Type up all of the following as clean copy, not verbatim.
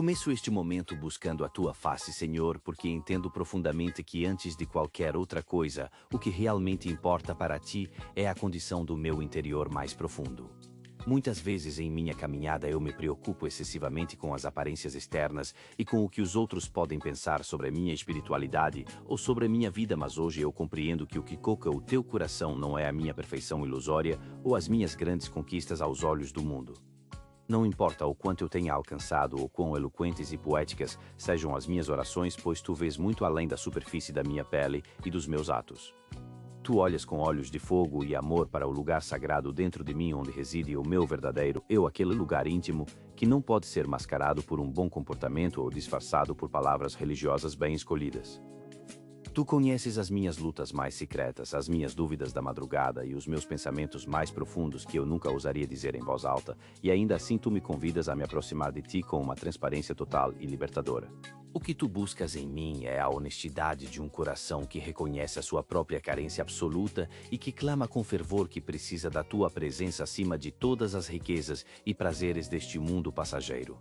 Começo este momento buscando a tua face, Senhor, porque entendo profundamente que antes de qualquer outra coisa, o que realmente importa para ti é a condição do meu interior mais profundo. Muitas vezes em minha caminhada eu me preocupo excessivamente com as aparências externas e com o que os outros podem pensar sobre a minha espiritualidade ou sobre a minha vida, mas hoje eu compreendo que o que toca o teu coração não é a minha perfeição ilusória ou as minhas grandes conquistas aos olhos do mundo. Não importa o quanto eu tenha alcançado ou quão eloquentes e poéticas sejam as minhas orações, pois tu vês muito além da superfície da minha pele e dos meus atos. Tu olhas com olhos de fogo e amor para o lugar sagrado dentro de mim onde reside o meu verdadeiro eu, aquele lugar íntimo que não pode ser mascarado por um bom comportamento ou disfarçado por palavras religiosas bem escolhidas. Tu conheces as minhas lutas mais secretas, as minhas dúvidas da madrugada e os meus pensamentos mais profundos que eu nunca ousaria dizer em voz alta, e ainda assim tu me convidas a me aproximar de ti com uma transparência total e libertadora. O que tu buscas em mim é a honestidade de um coração que reconhece a sua própria carência absoluta e que clama com fervor que precisa da tua presença acima de todas as riquezas e prazeres deste mundo passageiro.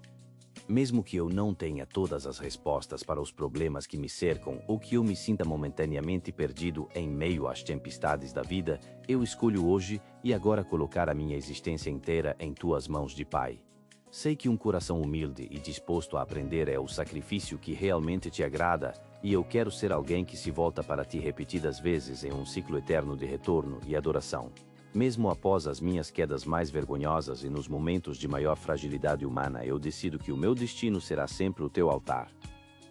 Mesmo que eu não tenha todas as respostas para os problemas que me cercam ou que eu me sinta momentaneamente perdido em meio às tempestades da vida, eu escolho hoje e agora colocar a minha existência inteira em tuas mãos de Pai. Sei que um coração humilde e disposto a aprender é o sacrifício que realmente te agrada, e eu quero ser alguém que se volta para ti repetidas vezes em um ciclo eterno de retorno e adoração. Mesmo após as minhas quedas mais vergonhosas e nos momentos de maior fragilidade humana, eu decido que o meu destino será sempre o teu altar.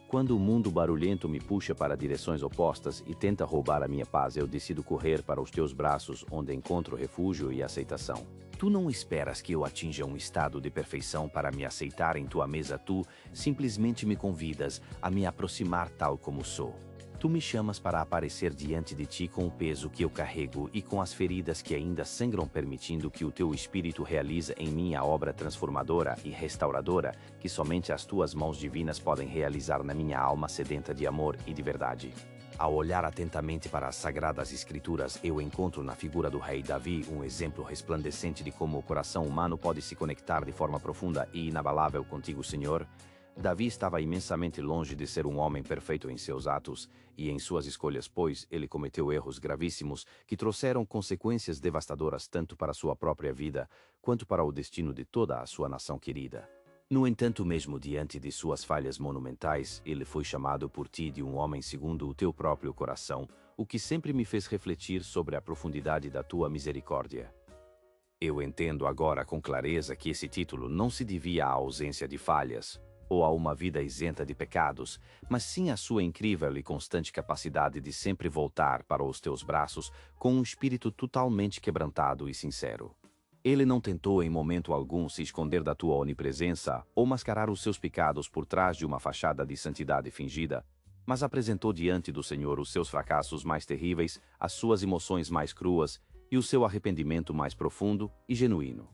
Quando o mundo barulhento me puxa para direções opostas e tenta roubar a minha paz, eu decido correr para os teus braços, onde encontro refúgio e aceitação. Tu não esperas que eu atinja um estado de perfeição para me aceitar em tua mesa, tu simplesmente me convidas a me aproximar tal como sou. Tu me chamas para aparecer diante de ti com o peso que eu carrego e com as feridas que ainda sangram, permitindo que o teu Espírito realize em mim a obra transformadora e restauradora que somente as tuas mãos divinas podem realizar na minha alma sedenta de amor e de verdade. Ao olhar atentamente para as Sagradas Escrituras, eu encontro na figura do rei Davi um exemplo resplandecente de como o coração humano pode se conectar de forma profunda e inabalável contigo, Senhor. Davi estava imensamente longe de ser um homem perfeito em seus atos e em suas escolhas, pois ele cometeu erros gravíssimos que trouxeram consequências devastadoras tanto para sua própria vida quanto para o destino de toda a sua nação querida. No entanto, mesmo diante de suas falhas monumentais, ele foi chamado por ti de um homem segundo o teu próprio coração, o que sempre me fez refletir sobre a profundidade da tua misericórdia. Eu entendo agora com clareza que esse título não se devia à ausência de falhas, ou a uma vida isenta de pecados, mas sim à sua incrível e constante capacidade de sempre voltar para os teus braços com um espírito totalmente quebrantado e sincero. Ele não tentou em momento algum se esconder da tua onipresença ou mascarar os seus pecados por trás de uma fachada de santidade fingida, mas apresentou diante do Senhor os seus fracassos mais terríveis, as suas emoções mais cruas e o seu arrependimento mais profundo e genuíno.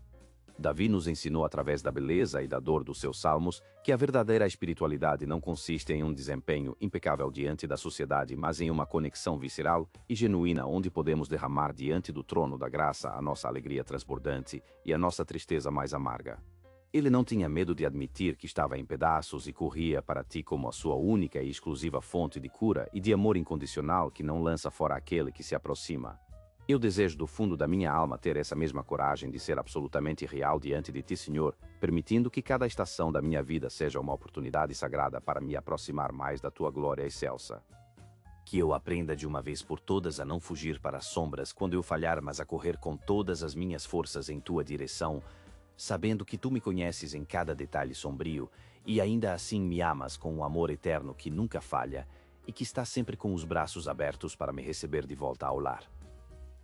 Davi nos ensinou através da beleza e da dor dos seus salmos que a verdadeira espiritualidade não consiste em um desempenho impecável diante da sociedade, mas em uma conexão visceral e genuína onde podemos derramar diante do trono da graça a nossa alegria transbordante e a nossa tristeza mais amarga. Ele não tinha medo de admitir que estava em pedaços e corria para ti como a sua única e exclusiva fonte de cura e de amor incondicional que não lança fora aquele que se aproxima. Eu desejo do fundo da minha alma ter essa mesma coragem de ser absolutamente real diante de ti, Senhor, permitindo que cada estação da minha vida seja uma oportunidade sagrada para me aproximar mais da tua glória excelsa. Que eu aprenda de uma vez por todas a não fugir para as sombras quando eu falhar, mas a correr com todas as minhas forças em tua direção, sabendo que tu me conheces em cada detalhe sombrio e ainda assim me amas com um amor eterno que nunca falha e que está sempre com os braços abertos para me receber de volta ao lar.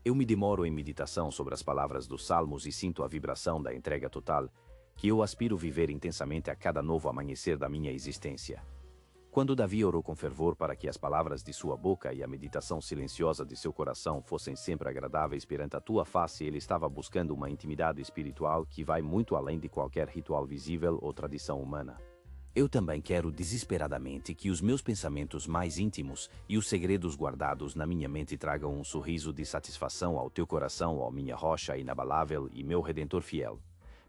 Eu me demoro em meditação sobre as palavras dos Salmos e sinto a vibração da entrega total, que eu aspiro viver intensamente a cada novo amanhecer da minha existência. Quando Davi orou com fervor para que as palavras de sua boca e a meditação silenciosa de seu coração fossem sempre agradáveis perante a tua face, ele estava buscando uma intimidade espiritual que vai muito além de qualquer ritual visível ou tradição humana. Eu também quero desesperadamente que os meus pensamentos mais íntimos e os segredos guardados na minha mente tragam um sorriso de satisfação ao teu coração, ó minha rocha inabalável e meu redentor fiel.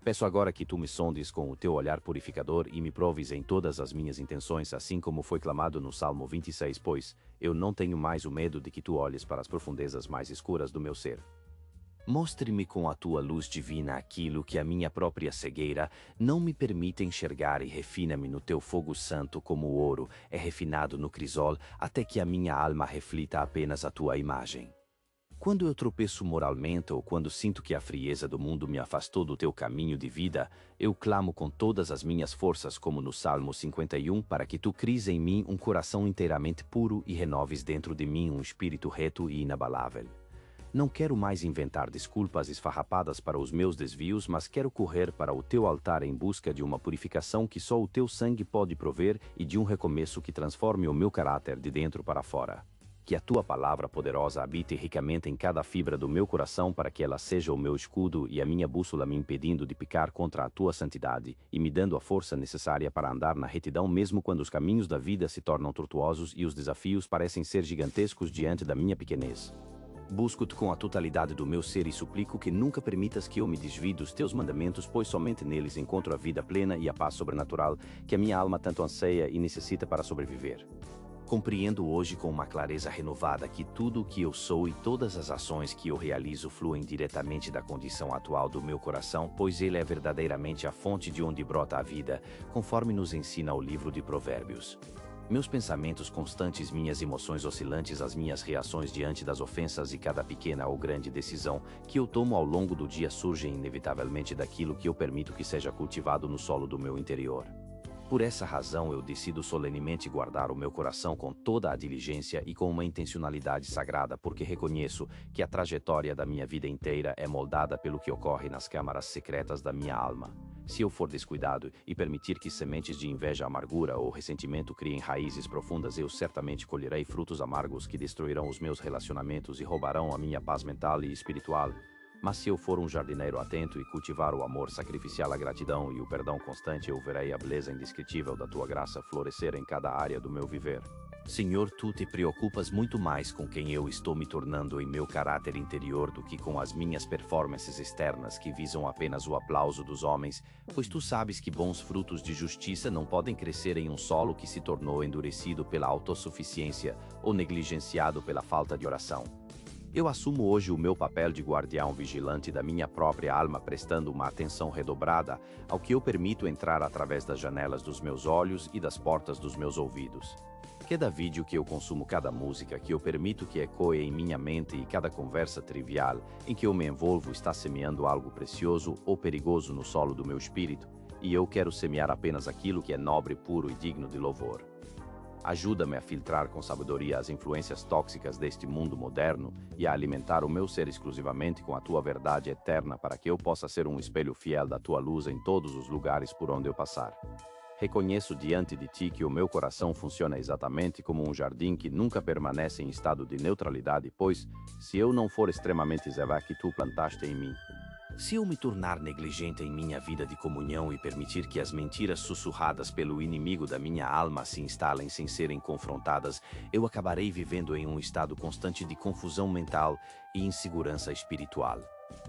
Peço agora que tu me sondes com o teu olhar purificador e me proves em todas as minhas intenções, assim como foi clamado no Salmo 26, pois eu não tenho mais o medo de que tu olhes para as profundezas mais escuras do meu ser. Mostre-me com a tua luz divina aquilo que a minha própria cegueira não me permite enxergar e refina-me no teu fogo santo como o ouro é refinado no crisol, até que a minha alma reflita apenas a tua imagem. Quando eu tropeço moralmente ou quando sinto que a frieza do mundo me afastou do teu caminho de vida, eu clamo com todas as minhas forças, como no Salmo 51, para que tu cries em mim um coração inteiramente puro e renoves dentro de mim um espírito reto e inabalável. Não quero mais inventar desculpas esfarrapadas para os meus desvios, mas quero correr para o teu altar em busca de uma purificação que só o teu sangue pode prover e de um recomeço que transforme o meu caráter de dentro para fora. Que a tua palavra poderosa habite ricamente em cada fibra do meu coração para que ela seja o meu escudo e a minha bússola, me impedindo de picar contra a tua santidade e me dando a força necessária para andar na retidão mesmo quando os caminhos da vida se tornam tortuosos e os desafios parecem ser gigantescos diante da minha pequenez. Busco-te com a totalidade do meu ser e suplico que nunca permitas que eu me desvie dos teus mandamentos, pois somente neles encontro a vida plena e a paz sobrenatural que a minha alma tanto anseia e necessita para sobreviver. Compreendo hoje com uma clareza renovada que tudo o que eu sou e todas as ações que eu realizo fluem diretamente da condição atual do meu coração, pois ele é verdadeiramente a fonte de onde brota a vida, conforme nos ensina o livro de Provérbios. Meus pensamentos constantes, minhas emoções oscilantes, as minhas reações diante das ofensas e cada pequena ou grande decisão que eu tomo ao longo do dia surgem inevitavelmente daquilo que eu permito que seja cultivado no solo do meu interior. Por essa razão eu decido solenemente guardar o meu coração com toda a diligência e com uma intencionalidade sagrada, porque reconheço que a trajetória da minha vida inteira é moldada pelo que ocorre nas câmaras secretas da minha alma. Se eu for descuidado e permitir que sementes de inveja, amargura ou ressentimento criem raízes profundas, eu certamente colherei frutos amargos que destruirão os meus relacionamentos e roubarão a minha paz mental e espiritual. Mas se eu for um jardineiro atento e cultivar o amor sacrificial, a gratidão e o perdão constante, eu verei a beleza indescritível da tua graça florescer em cada área do meu viver. Senhor, tu te preocupas muito mais com quem eu estou me tornando em meu caráter interior do que com as minhas performances externas que visam apenas o aplauso dos homens, pois tu sabes que bons frutos de justiça não podem crescer em um solo que se tornou endurecido pela autossuficiência ou negligenciado pela falta de oração. Eu assumo hoje o meu papel de guardião vigilante da minha própria alma, prestando uma atenção redobrada ao que eu permito entrar através das janelas dos meus olhos e das portas dos meus ouvidos. Cada vídeo que eu consumo, cada música que eu permito que ecoe em minha mente e cada conversa trivial em que eu me envolvo está semeando algo precioso ou perigoso no solo do meu espírito, e eu quero semear apenas aquilo que é nobre, puro e digno de louvor. Ajuda-me a filtrar com sabedoria as influências tóxicas deste mundo moderno e a alimentar o meu ser exclusivamente com a tua verdade eterna para que eu possa ser um espelho fiel da tua luz em todos os lugares por onde eu passar. Reconheço diante de ti que o meu coração funciona exatamente como um jardim que nunca permanece em estado de neutralidade, pois, se eu não for extremamente zeloso que tu plantaste em mim, se eu me tornar negligente em minha vida de comunhão e permitir que as mentiras sussurradas pelo inimigo da minha alma se instalem sem serem confrontadas, eu acabarei vivendo em um estado constante de confusão mental e insegurança espiritual.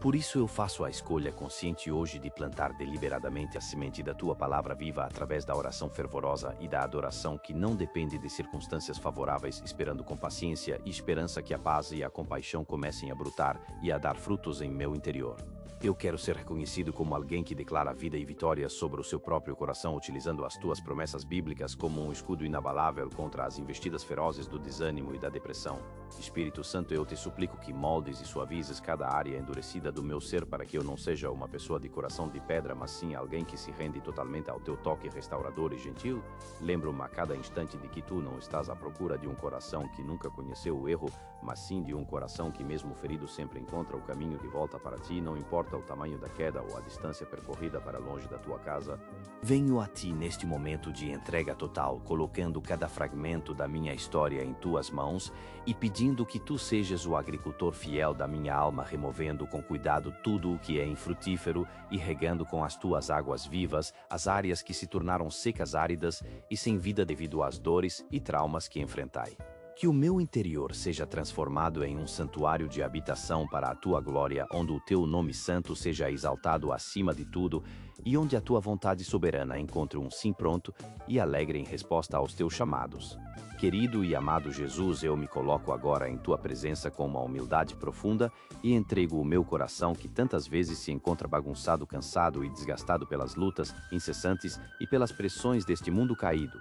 Por isso eu faço a escolha consciente hoje de plantar deliberadamente a semente da tua palavra viva através da oração fervorosa e da adoração que não depende de circunstâncias favoráveis, esperando com paciência e esperança que a paz e a compaixão comecem a brotar e a dar frutos em meu interior. Eu quero ser reconhecido como alguém que declara vida e vitória sobre o seu próprio coração, utilizando as tuas promessas bíblicas como um escudo inabalável contra as investidas ferozes do desânimo e da depressão. Espírito Santo, eu te suplico que moldes e suavizes cada área endurecida do meu ser para que eu não seja uma pessoa de coração de pedra, mas sim alguém que se rende totalmente ao teu toque restaurador e gentil. Lembro-me a cada instante de que tu não estás à procura de um coração que nunca conheceu o erro, mas sim de um coração que mesmo ferido sempre encontra o caminho de volta para ti, não importa o tamanho da queda ou a distância percorrida para longe da tua casa. Venho a ti neste momento de entrega total, colocando cada fragmento da minha história em tuas mãos e pedindo que tu sejas o agricultor fiel da minha alma, removendo com cuidado tudo o que é infrutífero e regando com as tuas águas vivas as áreas que se tornaram secas, áridas e sem vida devido às dores e traumas que enfrentai. Que o meu interior seja transformado em um santuário de habitação para a tua glória, onde o teu nome santo seja exaltado acima de tudo e onde a tua vontade soberana encontre um sim pronto e alegre em resposta aos teus chamados. Querido e amado Jesus, eu me coloco agora em tua presença com uma humildade profunda e entrego o meu coração que tantas vezes se encontra bagunçado, cansado e desgastado pelas lutas incessantes e pelas pressões deste mundo caído.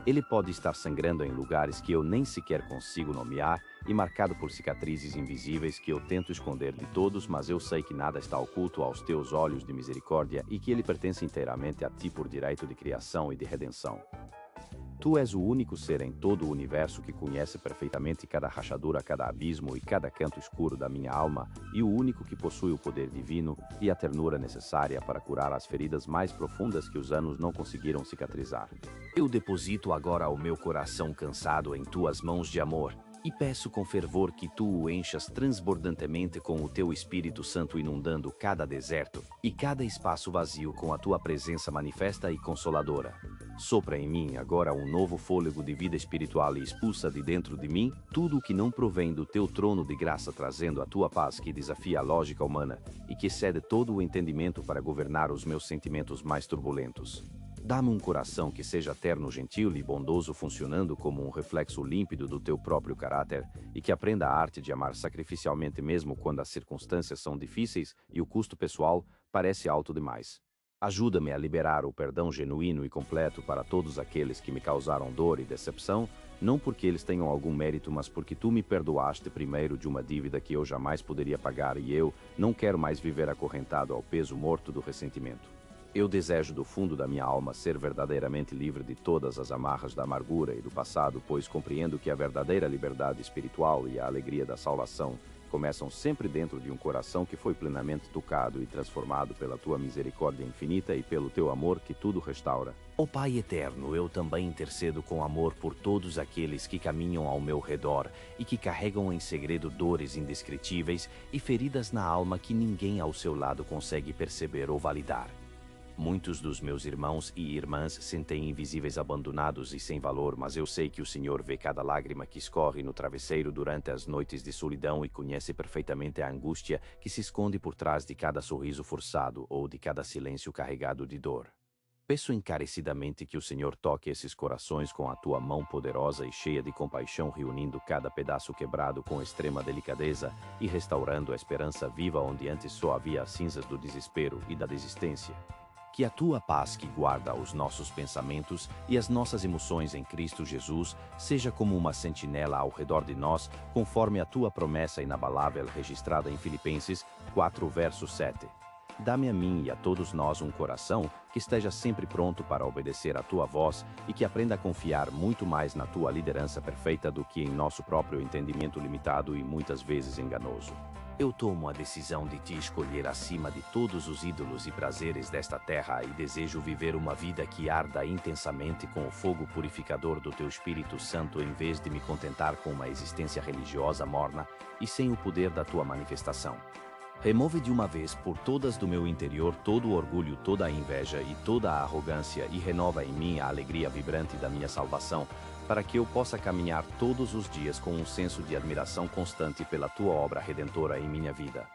Ele pode estar sangrando em lugares que eu nem sequer consigo nomear e marcado por cicatrizes invisíveis que eu tento esconder de todos, mas eu sei que nada está oculto aos teus olhos de misericórdia e que ele pertence inteiramente a ti por direito de criação e de redenção. Tu és o único ser em todo o universo que conhece perfeitamente cada rachadura, cada abismo e cada canto escuro da minha alma, e o único que possui o poder divino e a ternura necessária para curar as feridas mais profundas que os anos não conseguiram cicatrizar. Eu deposito agora o meu coração cansado em tuas mãos de amor, e peço com fervor que tu o enchas transbordantemente com o teu Espírito Santo, inundando cada deserto e cada espaço vazio com a tua presença manifesta e consoladora. Sopra em mim agora um novo fôlego de vida espiritual e expulsa de dentro de mim tudo o que não provém do teu trono de graça, trazendo a tua paz que desafia a lógica humana e que excede todo o entendimento para governar os meus sentimentos mais turbulentos. Dá-me um coração que seja terno, gentil e bondoso, funcionando como um reflexo límpido do teu próprio caráter, e que aprenda a arte de amar sacrificialmente mesmo quando as circunstâncias são difíceis e o custo pessoal parece alto demais. Ajuda-me a liberar o perdão genuíno e completo para todos aqueles que me causaram dor e decepção, não porque eles tenham algum mérito, mas porque tu me perdoaste primeiro de uma dívida que eu jamais poderia pagar, e eu não quero mais viver acorrentado ao peso morto do ressentimento. Eu desejo do fundo da minha alma ser verdadeiramente livre de todas as amarras da amargura e do passado, pois compreendo que a verdadeira liberdade espiritual e a alegria da salvação começam sempre dentro de um coração que foi plenamente tocado e transformado pela tua misericórdia infinita e pelo teu amor que tudo restaura. Ó Pai eterno, eu também intercedo com amor por todos aqueles que caminham ao meu redor e que carregam em segredo dores indescritíveis e feridas na alma que ninguém ao seu lado consegue perceber ou validar. Muitos dos meus irmãos e irmãs sentem invisíveis, abandonados e sem valor, mas eu sei que o Senhor vê cada lágrima que escorre no travesseiro durante as noites de solidão e conhece perfeitamente a angústia que se esconde por trás de cada sorriso forçado ou de cada silêncio carregado de dor. Peço encarecidamente que o Senhor toque esses corações com a tua mão poderosa e cheia de compaixão, reunindo cada pedaço quebrado com extrema delicadeza e restaurando a esperança viva onde antes só havia as cinzas do desespero e da desistência. Que a tua paz, que guarda os nossos pensamentos e as nossas emoções em Cristo Jesus, seja como uma sentinela ao redor de nós, conforme a tua promessa inabalável registrada em Filipenses 4, verso 7. Dá-me a mim e a todos nós um coração que esteja sempre pronto para obedecer à tua voz e que aprenda a confiar muito mais na tua liderança perfeita do que em nosso próprio entendimento limitado e muitas vezes enganoso. Eu tomo a decisão de te escolher acima de todos os ídolos e prazeres desta terra e desejo viver uma vida que arda intensamente com o fogo purificador do teu Espírito Santo, em vez de me contentar com uma existência religiosa morna e sem o poder da tua manifestação. Remove de uma vez por todas do meu interior todo o orgulho, toda a inveja e toda a arrogância e renova em mim a alegria vibrante da minha salvação, para que eu possa caminhar todos os dias com um senso de admiração constante pela tua obra redentora em minha vida.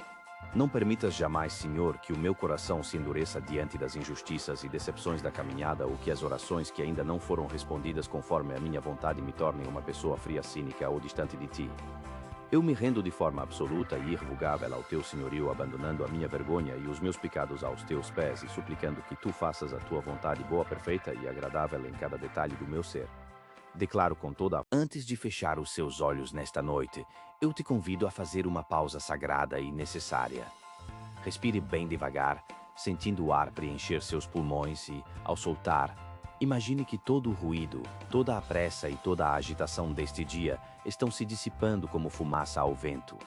Não permitas jamais, Senhor, que o meu coração se endureça diante das injustiças e decepções da caminhada, ou que as orações que ainda não foram respondidas conforme a minha vontade me tornem uma pessoa fria, cínica ou distante de ti. Eu me rendo de forma absoluta e irrevogável ao teu senhorio, abandonando a minha vergonha e os meus pecados aos teus pés e suplicando que tu faças a tua vontade boa, perfeita e agradável em cada detalhe do meu ser. Declaro com toda a... Antes de fechar os seus olhos nesta noite, eu te convido a fazer uma pausa sagrada e necessária. Respire bem devagar, sentindo o ar preencher seus pulmões e, ao soltar, imagine que todo o ruído, toda a pressa e toda a agitação deste dia estão se dissipando como fumaça ao vento.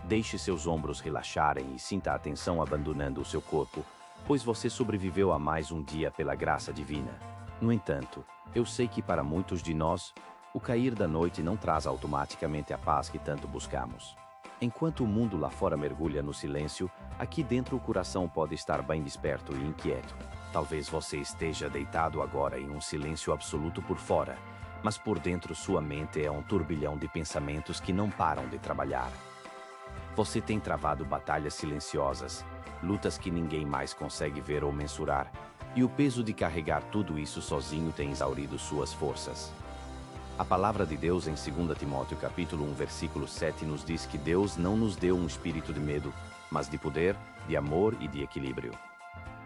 Deixe seus ombros relaxarem e sinta a tensão abandonando o seu corpo, pois você sobreviveu a mais um dia pela graça divina. No entanto, eu sei que para muitos de nós, o cair da noite não traz automaticamente a paz que tanto buscamos. Enquanto o mundo lá fora mergulha no silêncio, aqui dentro o coração pode estar bem desperto e inquieto. Talvez você esteja deitado agora em um silêncio absoluto por fora, Mas por dentro sua mente é um turbilhão de pensamentos que não param de trabalhar. Você tem travado batalhas silenciosas, lutas que ninguém mais consegue ver ou mensurar, e o peso de carregar tudo isso sozinho tem exaurido suas forças. A palavra de Deus em 2 Timóteo capítulo 1 versículo 7 nos diz que Deus não nos deu um espírito de medo, mas de poder, de amor e de equilíbrio.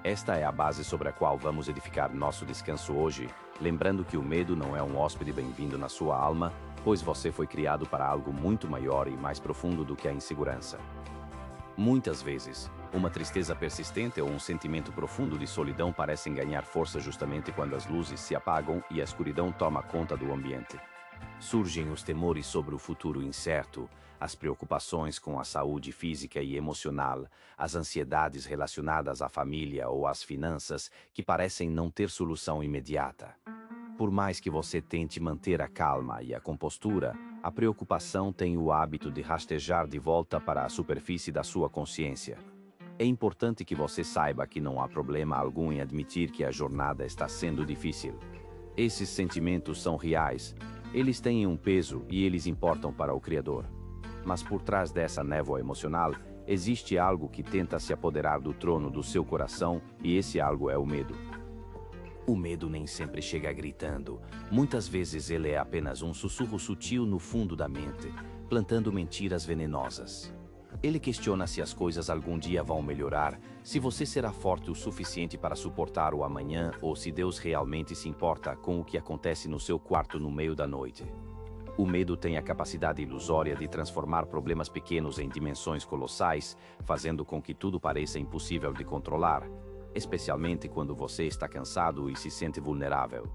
Esta é a base sobre a qual vamos edificar nosso descanso hoje, lembrando que o medo não é um hóspede bem-vindo na sua alma, pois você foi criado para algo muito maior e mais profundo do que a insegurança. Muitas vezes, uma tristeza persistente ou um sentimento profundo de solidão parecem ganhar força justamente quando as luzes se apagam e a escuridão toma conta do ambiente. Surgem os temores sobre o futuro incerto, as preocupações com a saúde física e emocional, as ansiedades relacionadas à família ou às finanças que parecem não ter solução imediata. Por mais que você tente manter a calma e a compostura, a preocupação tem o hábito de rastejar de volta para a superfície da sua consciência. É importante que você saiba que não há problema algum em admitir que a jornada está sendo difícil. Esses sentimentos são reais, eles têm um peso e eles importam para o Criador. Mas por trás dessa névoa emocional, existe algo que tenta se apoderar do trono do seu coração, e esse algo é o medo. O medo nem sempre chega gritando. Muitas vezes ele é apenas um sussurro sutil no fundo da mente, plantando mentiras venenosas. Ele questiona se as coisas algum dia vão melhorar, se você será forte o suficiente para suportar o amanhã ou se Deus realmente se importa com o que acontece no seu quarto no meio da noite. O medo tem a capacidade ilusória de transformar problemas pequenos em dimensões colossais, fazendo com que tudo pareça impossível de controlar, especialmente quando você está cansado e se sente vulnerável.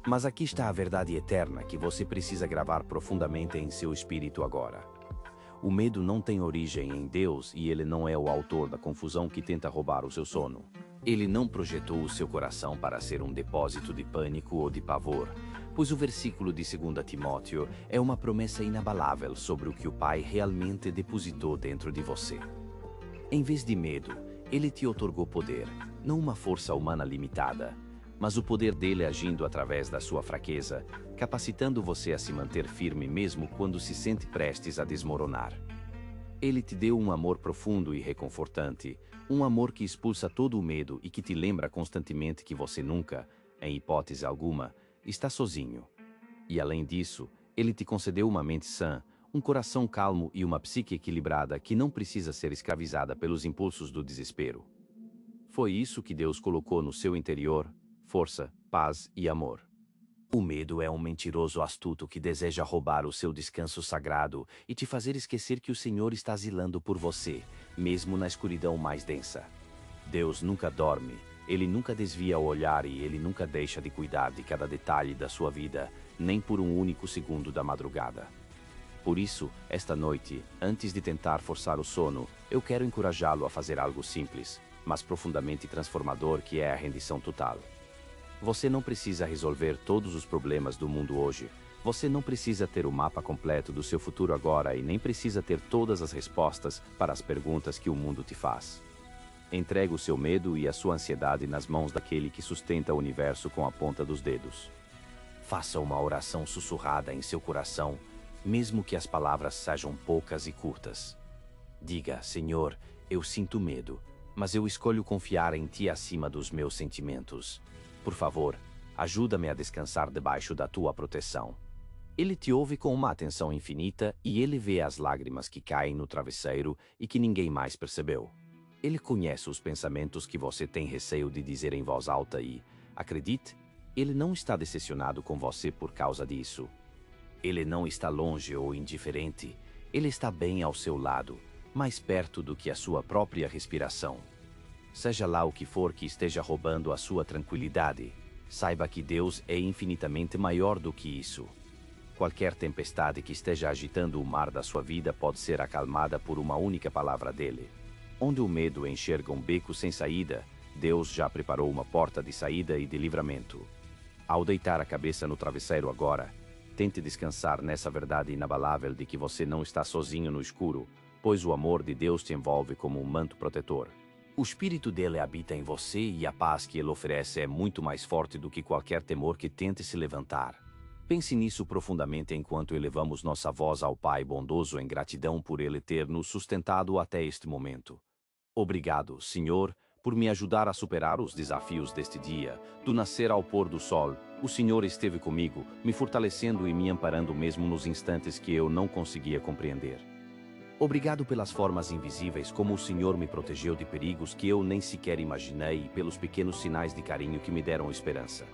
Mas aqui está a verdade eterna que você precisa gravar profundamente em seu espírito agora. O medo não tem origem em Deus e ele não é o autor da confusão que tenta roubar o seu sono. Ele não projetou o seu coração para ser um depósito de pânico ou de pavor, pois o versículo de 2 Timóteo é uma promessa inabalável sobre o que o Pai realmente depositou dentro de você. Em vez de medo, ele te outorgou poder, não uma força humana limitada, mas o poder dele agindo através da sua fraqueza, capacitando você a se manter firme mesmo quando se sente prestes a desmoronar. Ele te deu um amor profundo e reconfortante, um amor que expulsa todo o medo e que te lembra constantemente que você nunca, em hipótese alguma, está sozinho. E além disso, ele te concedeu uma mente sã, um coração calmo e uma psique equilibrada que não precisa ser escravizada pelos impulsos do desespero. Foi isso que Deus colocou no seu interior: força, paz e amor. O medo é um mentiroso astuto que deseja roubar o seu descanso sagrado e te fazer esquecer que o Senhor está zelando por você, mesmo na escuridão mais densa. Deus nunca dorme, ele nunca desvia o olhar e ele nunca deixa de cuidar de cada detalhe da sua vida, nem por um único segundo da madrugada. Por isso, esta noite, antes de tentar forçar o sono, eu quero encorajá-lo a fazer algo simples, mas profundamente transformador, que é a rendição total. Você não precisa resolver todos os problemas do mundo hoje. Você não precisa ter o mapa completo do seu futuro agora e nem precisa ter todas as respostas para as perguntas que o mundo te faz. Entregue o seu medo e a sua ansiedade nas mãos daquele que sustenta o universo com a ponta dos dedos. Faça uma oração sussurrada em seu coração, mesmo que as palavras sejam poucas e curtas. Diga: Senhor, eu sinto medo, mas eu escolho confiar em Ti acima dos meus sentimentos. Por favor, ajuda-me a descansar debaixo da Tua proteção. Ele te ouve com uma atenção infinita e ele vê as lágrimas que caem no travesseiro e que ninguém mais percebeu. Ele conhece os pensamentos que você tem receio de dizer em voz alta e, acredite, ele não está decepcionado com você por causa disso. Ele não está longe ou indiferente, ele está bem ao seu lado, mais perto do que a sua própria respiração. Seja lá o que for que esteja roubando a sua tranquilidade, saiba que Deus é infinitamente maior do que isso. Qualquer tempestade que esteja agitando o mar da sua vida pode ser acalmada por uma única palavra dele. Onde o medo enxerga um beco sem saída, Deus já preparou uma porta de saída e de livramento. Ao deitar a cabeça no travesseiro agora, tente descansar nessa verdade inabalável de que você não está sozinho no escuro, pois o amor de Deus te envolve como um manto protetor. O Espírito dele habita em você e a paz que ele oferece é muito mais forte do que qualquer temor que tente se levantar. Pense nisso profundamente enquanto elevamos nossa voz ao Pai bondoso em gratidão por Ele ter nos sustentado até este momento. Obrigado, Senhor, por me ajudar a superar os desafios deste dia. Do nascer ao pôr do sol, o Senhor esteve comigo, me fortalecendo e me amparando mesmo nos instantes que eu não conseguia compreender. Obrigado pelas formas invisíveis como o Senhor me protegeu de perigos que eu nem sequer imaginei e pelos pequenos sinais de carinho que me deram esperança.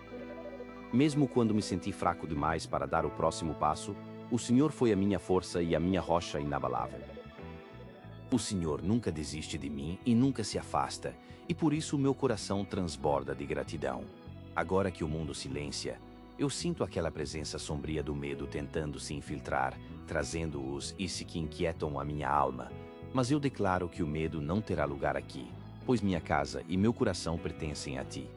Mesmo quando me senti fraco demais para dar o próximo passo, o Senhor foi a minha força e a minha rocha inabalável. O Senhor nunca desiste de mim e nunca se afasta, e por isso o meu coração transborda de gratidão. Agora que o mundo silencia, eu sinto aquela presença sombria do medo tentando se infiltrar, trazendo os e que inquietam a minha alma. Mas eu declaro que o medo não terá lugar aqui, pois minha casa e meu coração pertencem a ti.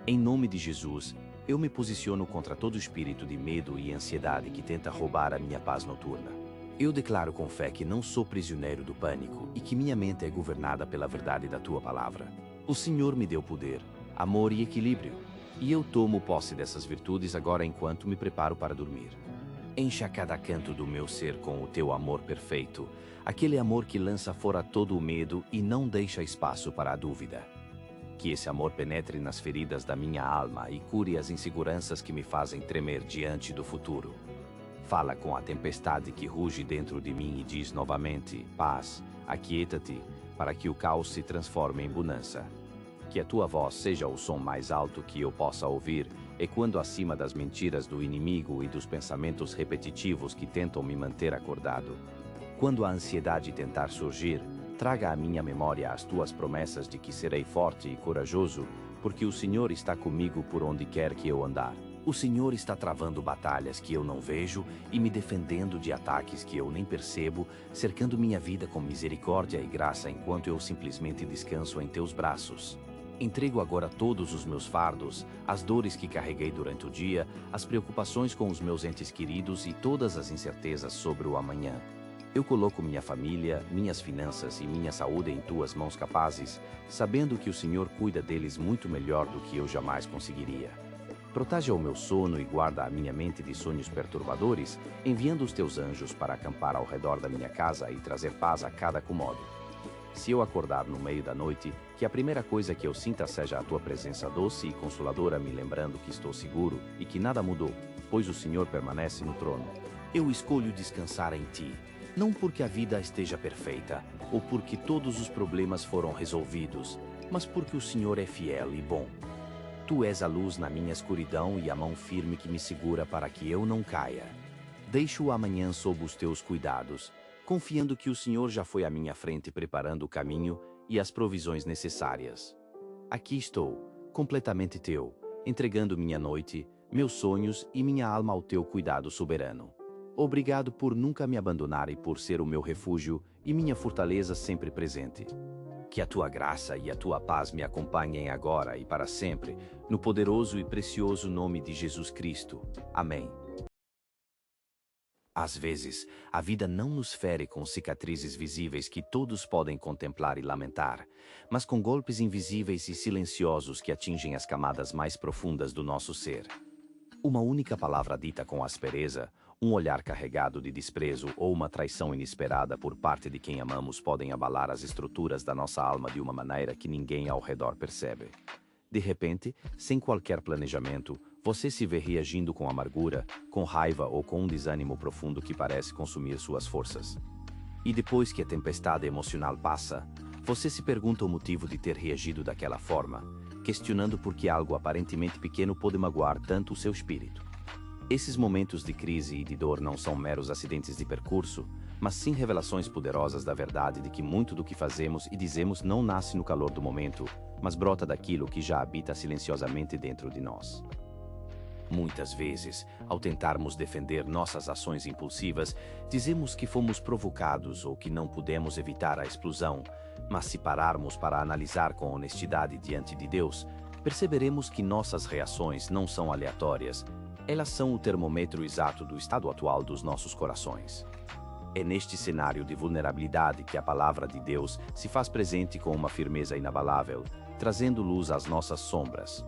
Em nome de Jesus, eu me posiciono contra todo espírito de medo e ansiedade que tenta roubar a minha paz noturna. Eu declaro com fé que não sou prisioneiro do pânico e que minha mente é governada pela verdade da tua palavra. O Senhor me deu poder, amor e equilíbrio, e eu tomo posse dessas virtudes agora enquanto me preparo para dormir. Encha cada canto do meu ser com o teu amor perfeito, aquele amor que lança fora todo o medo e não deixa espaço para a dúvida. Que esse amor penetre nas feridas da minha alma e cure as inseguranças que me fazem tremer diante do futuro. Fala com a tempestade que ruge dentro de mim e diz novamente: paz, aquieta-te, para que o caos se transforme em bonança. Que a tua voz seja o som mais alto que eu possa ouvir, ecoando acima das mentiras do inimigo e dos pensamentos repetitivos que tentam me manter acordado. Quando a ansiedade tentar surgir, traga à minha memória as tuas promessas de que serei forte e corajoso, porque o Senhor está comigo por onde quer que eu andar. O Senhor está travando batalhas que eu não vejo e me defendendo de ataques que eu nem percebo, cercando minha vida com misericórdia e graça enquanto eu simplesmente descanso em teus braços. Entrego agora todos os meus fardos, as dores que carreguei durante o dia, as preocupações com os meus entes queridos e todas as incertezas sobre o amanhã. Eu coloco minha família, minhas finanças e minha saúde em tuas mãos capazes, sabendo que o Senhor cuida deles muito melhor do que eu jamais conseguiria. Proteja o meu sono e guarda a minha mente de sonhos perturbadores, enviando os teus anjos para acampar ao redor da minha casa e trazer paz a cada cômodo. Se eu acordar no meio da noite, que a primeira coisa que eu sinta seja a tua presença doce e consoladora me lembrando que estou seguro e que nada mudou, pois o Senhor permanece no trono. Eu escolho descansar em ti, não porque a vida esteja perfeita, ou porque todos os problemas foram resolvidos, mas porque o Senhor é fiel e bom. Tu és a luz na minha escuridão e a mão firme que me segura para que eu não caia. Deixo o amanhã sob os teus cuidados, confiando que o Senhor já foi à minha frente preparando o caminho e as provisões necessárias. Aqui estou, completamente teu, entregando minha noite, meus sonhos e minha alma ao teu cuidado soberano. Obrigado por nunca me abandonar e por ser o meu refúgio e minha fortaleza sempre presente. Que a tua graça e a tua paz me acompanhem agora e para sempre, no poderoso e precioso nome de Jesus Cristo. Amém. Às vezes, a vida não nos fere com cicatrizes visíveis que todos podem contemplar e lamentar, mas com golpes invisíveis e silenciosos que atingem as camadas mais profundas do nosso ser. Uma única palavra dita com aspereza, um olhar carregado de desprezo ou uma traição inesperada por parte de quem amamos podem abalar as estruturas da nossa alma de uma maneira que ninguém ao redor percebe. De repente, sem qualquer planejamento, você se vê reagindo com amargura, com raiva ou com um desânimo profundo que parece consumir suas forças. E depois que a tempestade emocional passa, você se pergunta o motivo de ter reagido daquela forma, questionando por que algo aparentemente pequeno pode magoar tanto o seu espírito. Esses momentos de crise e de dor não são meros acidentes de percurso, mas sim revelações poderosas da verdade de que muito do que fazemos e dizemos não nasce no calor do momento, mas brota daquilo que já habita silenciosamente dentro de nós. Muitas vezes, ao tentarmos defender nossas ações impulsivas, dizemos que fomos provocados ou que não pudemos evitar a explosão, mas se pararmos para analisar com honestidade diante de Deus, perceberemos que nossas reações não são aleatórias, elas são o termômetro exato do estado atual dos nossos corações. É neste cenário de vulnerabilidade que a palavra de Deus se faz presente com uma firmeza inabalável, trazendo luz às nossas sombras.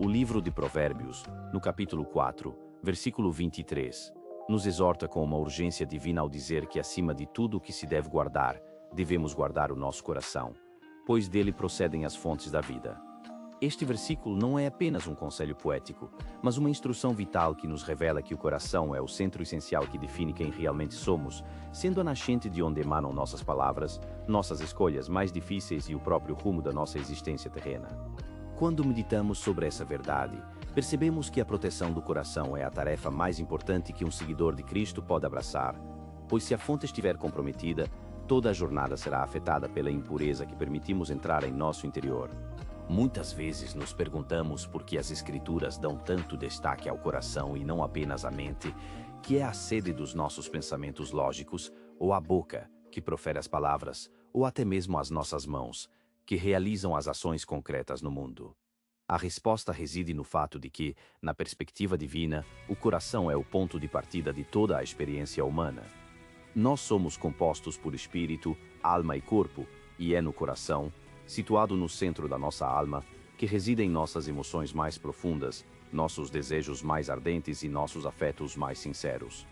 O livro de Provérbios, no capítulo 4, Versículo 23. Nos exorta com uma urgência divina ao dizer que acima de tudo o que se deve guardar, devemos guardar o nosso coração, pois dele procedem as fontes da vida. Este versículo não é apenas um conselho poético, mas uma instrução vital que nos revela que o coração é o centro essencial que define quem realmente somos, sendo a nascente de onde emanam nossas palavras, nossas escolhas mais difíceis e o próprio rumo da nossa existência terrena. Quando meditamos sobre essa verdade, percebemos que a proteção do coração é a tarefa mais importante que um seguidor de Cristo pode abraçar, pois se a fonte estiver comprometida, toda a jornada será afetada pela impureza que permitimos entrar em nosso interior. Muitas vezes nos perguntamos por que as Escrituras dão tanto destaque ao coração e não apenas à mente, que é a sede dos nossos pensamentos lógicos, ou à boca, que profere as palavras, ou até mesmo às nossas mãos, que realizam as ações concretas no mundo. A resposta reside no fato de que, na perspectiva divina, o coração é o ponto de partida de toda a experiência humana. Nós somos compostos por espírito, alma e corpo, e é no coração, situado no centro da nossa alma, que residem nossas emoções mais profundas, nossos desejos mais ardentes e nossos afetos mais sinceros.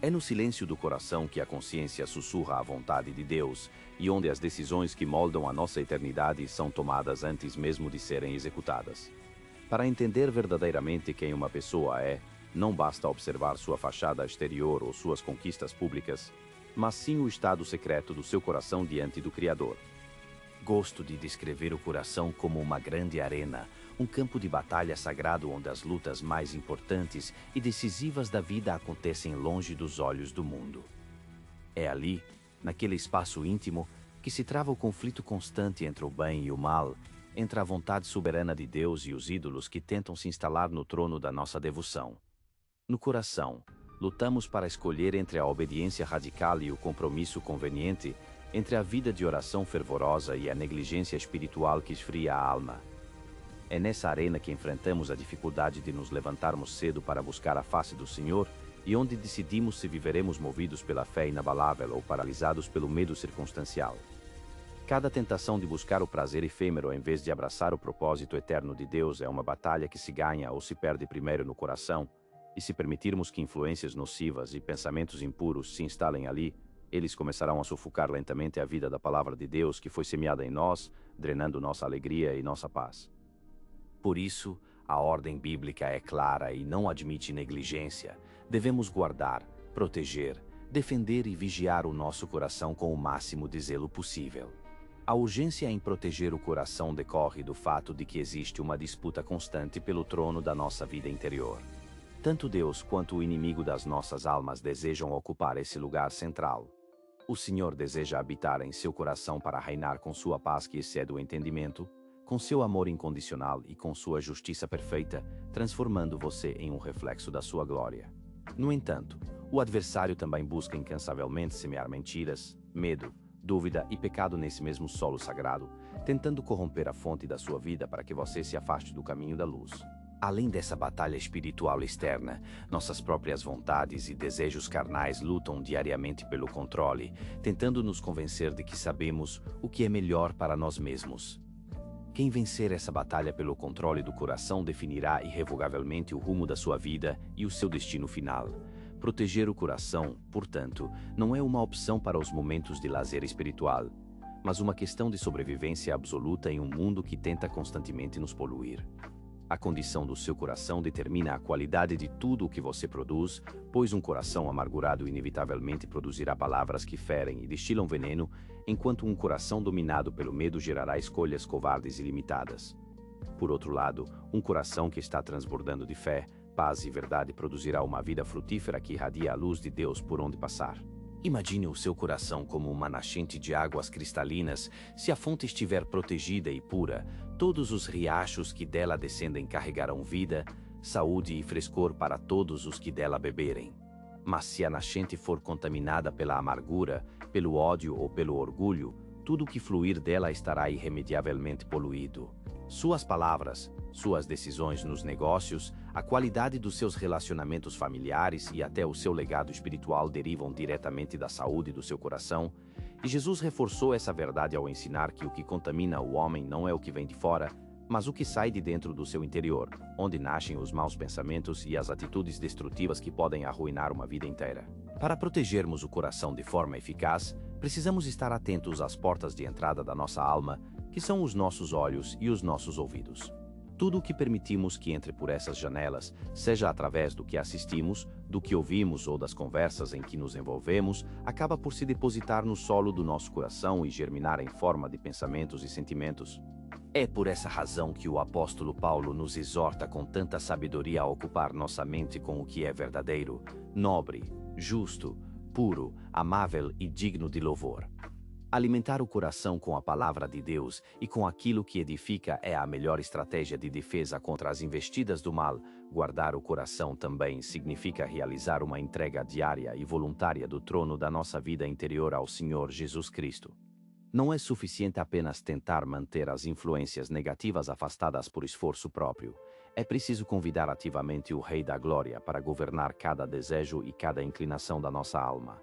É no silêncio do coração que a consciência sussurra a vontade de Deus e onde as decisões que moldam a nossa eternidade são tomadas antes mesmo de serem executadas. Para entender verdadeiramente quem uma pessoa é, não basta observar sua fachada exterior ou suas conquistas públicas, mas sim o estado secreto do seu coração diante do Criador. Gosto de descrever o coração como uma grande arena, um campo de batalha sagrado onde as lutas mais importantes e decisivas da vida acontecem longe dos olhos do mundo. É ali, naquele espaço íntimo, que se trava o conflito constante entre o bem e o mal, entre a vontade soberana de Deus e os ídolos que tentam se instalar no trono da nossa devoção. No coração, lutamos para escolher entre a obediência radical e o compromisso conveniente, entre a vida de oração fervorosa e a negligência espiritual que esfria a alma. É nessa arena que enfrentamos a dificuldade de nos levantarmos cedo para buscar a face do Senhor e onde decidimos se viveremos movidos pela fé inabalável ou paralisados pelo medo circunstancial. Cada tentação de buscar o prazer efêmero em vez de abraçar o propósito eterno de Deus é uma batalha que se ganha ou se perde primeiro no coração, e se permitirmos que influências nocivas e pensamentos impuros se instalem ali, eles começarão a sufocar lentamente a vida da palavra de Deus que foi semeada em nós, drenando nossa alegria e nossa paz. Por isso, a ordem bíblica é clara e não admite negligência. Devemos guardar, proteger, defender e vigiar o nosso coração com o máximo de zelo possível. A urgência em proteger o coração decorre do fato de que existe uma disputa constante pelo trono da nossa vida interior. Tanto Deus quanto o inimigo das nossas almas desejam ocupar esse lugar central. O Senhor deseja habitar em seu coração para reinar com sua paz que excede o entendimento, com seu amor incondicional e com sua justiça perfeita, transformando você em um reflexo da sua glória. No entanto, o adversário também busca incansavelmente semear mentiras, medo, dúvida e pecado nesse mesmo solo sagrado, tentando corromper a fonte da sua vida para que você se afaste do caminho da luz. Além dessa batalha espiritual externa, nossas próprias vontades e desejos carnais lutam diariamente pelo controle, tentando nos convencer de que sabemos o que é melhor para nós mesmos. Quem vencer essa batalha pelo controle do coração definirá irrevogavelmente o rumo da sua vida e o seu destino final. Proteger o coração, portanto, não é uma opção para os momentos de lazer espiritual, mas uma questão de sobrevivência absoluta em um mundo que tenta constantemente nos poluir. A condição do seu coração determina a qualidade de tudo o que você produz, pois um coração amargurado inevitavelmente produzirá palavras que ferem e destilam veneno, enquanto um coração dominado pelo medo gerará escolhas covardes e limitadas. Por outro lado, um coração que está transbordando de fé, paz e verdade produzirá uma vida frutífera que irradia a luz de Deus por onde passar. Imagine o seu coração como uma nascente de águas cristalinas. Se a fonte estiver protegida e pura, todos os riachos que dela descendem carregarão vida, saúde e frescor para todos os que dela beberem. Mas se a nascente for contaminada pela amargura, pelo ódio ou pelo orgulho, tudo o que fluir dela estará irremediavelmente poluído. Suas palavras, suas decisões nos negócios, a qualidade dos seus relacionamentos familiares e até o seu legado espiritual derivam diretamente da saúde do seu coração, e Jesus reforçou essa verdade ao ensinar que o que contamina o homem não é o que vem de fora, mas o que sai de dentro do seu interior, onde nascem os maus pensamentos e as atitudes destrutivas que podem arruinar uma vida inteira. Para protegermos o coração de forma eficaz, precisamos estar atentos às portas de entrada da nossa alma, que são os nossos olhos e os nossos ouvidos. Tudo o que permitimos que entre por essas janelas, seja através do que assistimos, do que ouvimos ou das conversas em que nos envolvemos, acaba por se depositar no solo do nosso coração e germinar em forma de pensamentos e sentimentos. É por essa razão que o apóstolo Paulo nos exorta com tanta sabedoria a ocupar nossa mente com o que é verdadeiro, nobre, justo, puro, amável e digno de louvor. Alimentar o coração com a palavra de Deus e com aquilo que edifica é a melhor estratégia de defesa contra as investidas do mal. Guardar o coração também significa realizar uma entrega diária e voluntária do trono da nossa vida interior ao Senhor Jesus Cristo. Não é suficiente apenas tentar manter as influências negativas afastadas por esforço próprio. É preciso convidar ativamente o Rei da Glória para governar cada desejo e cada inclinação da nossa alma.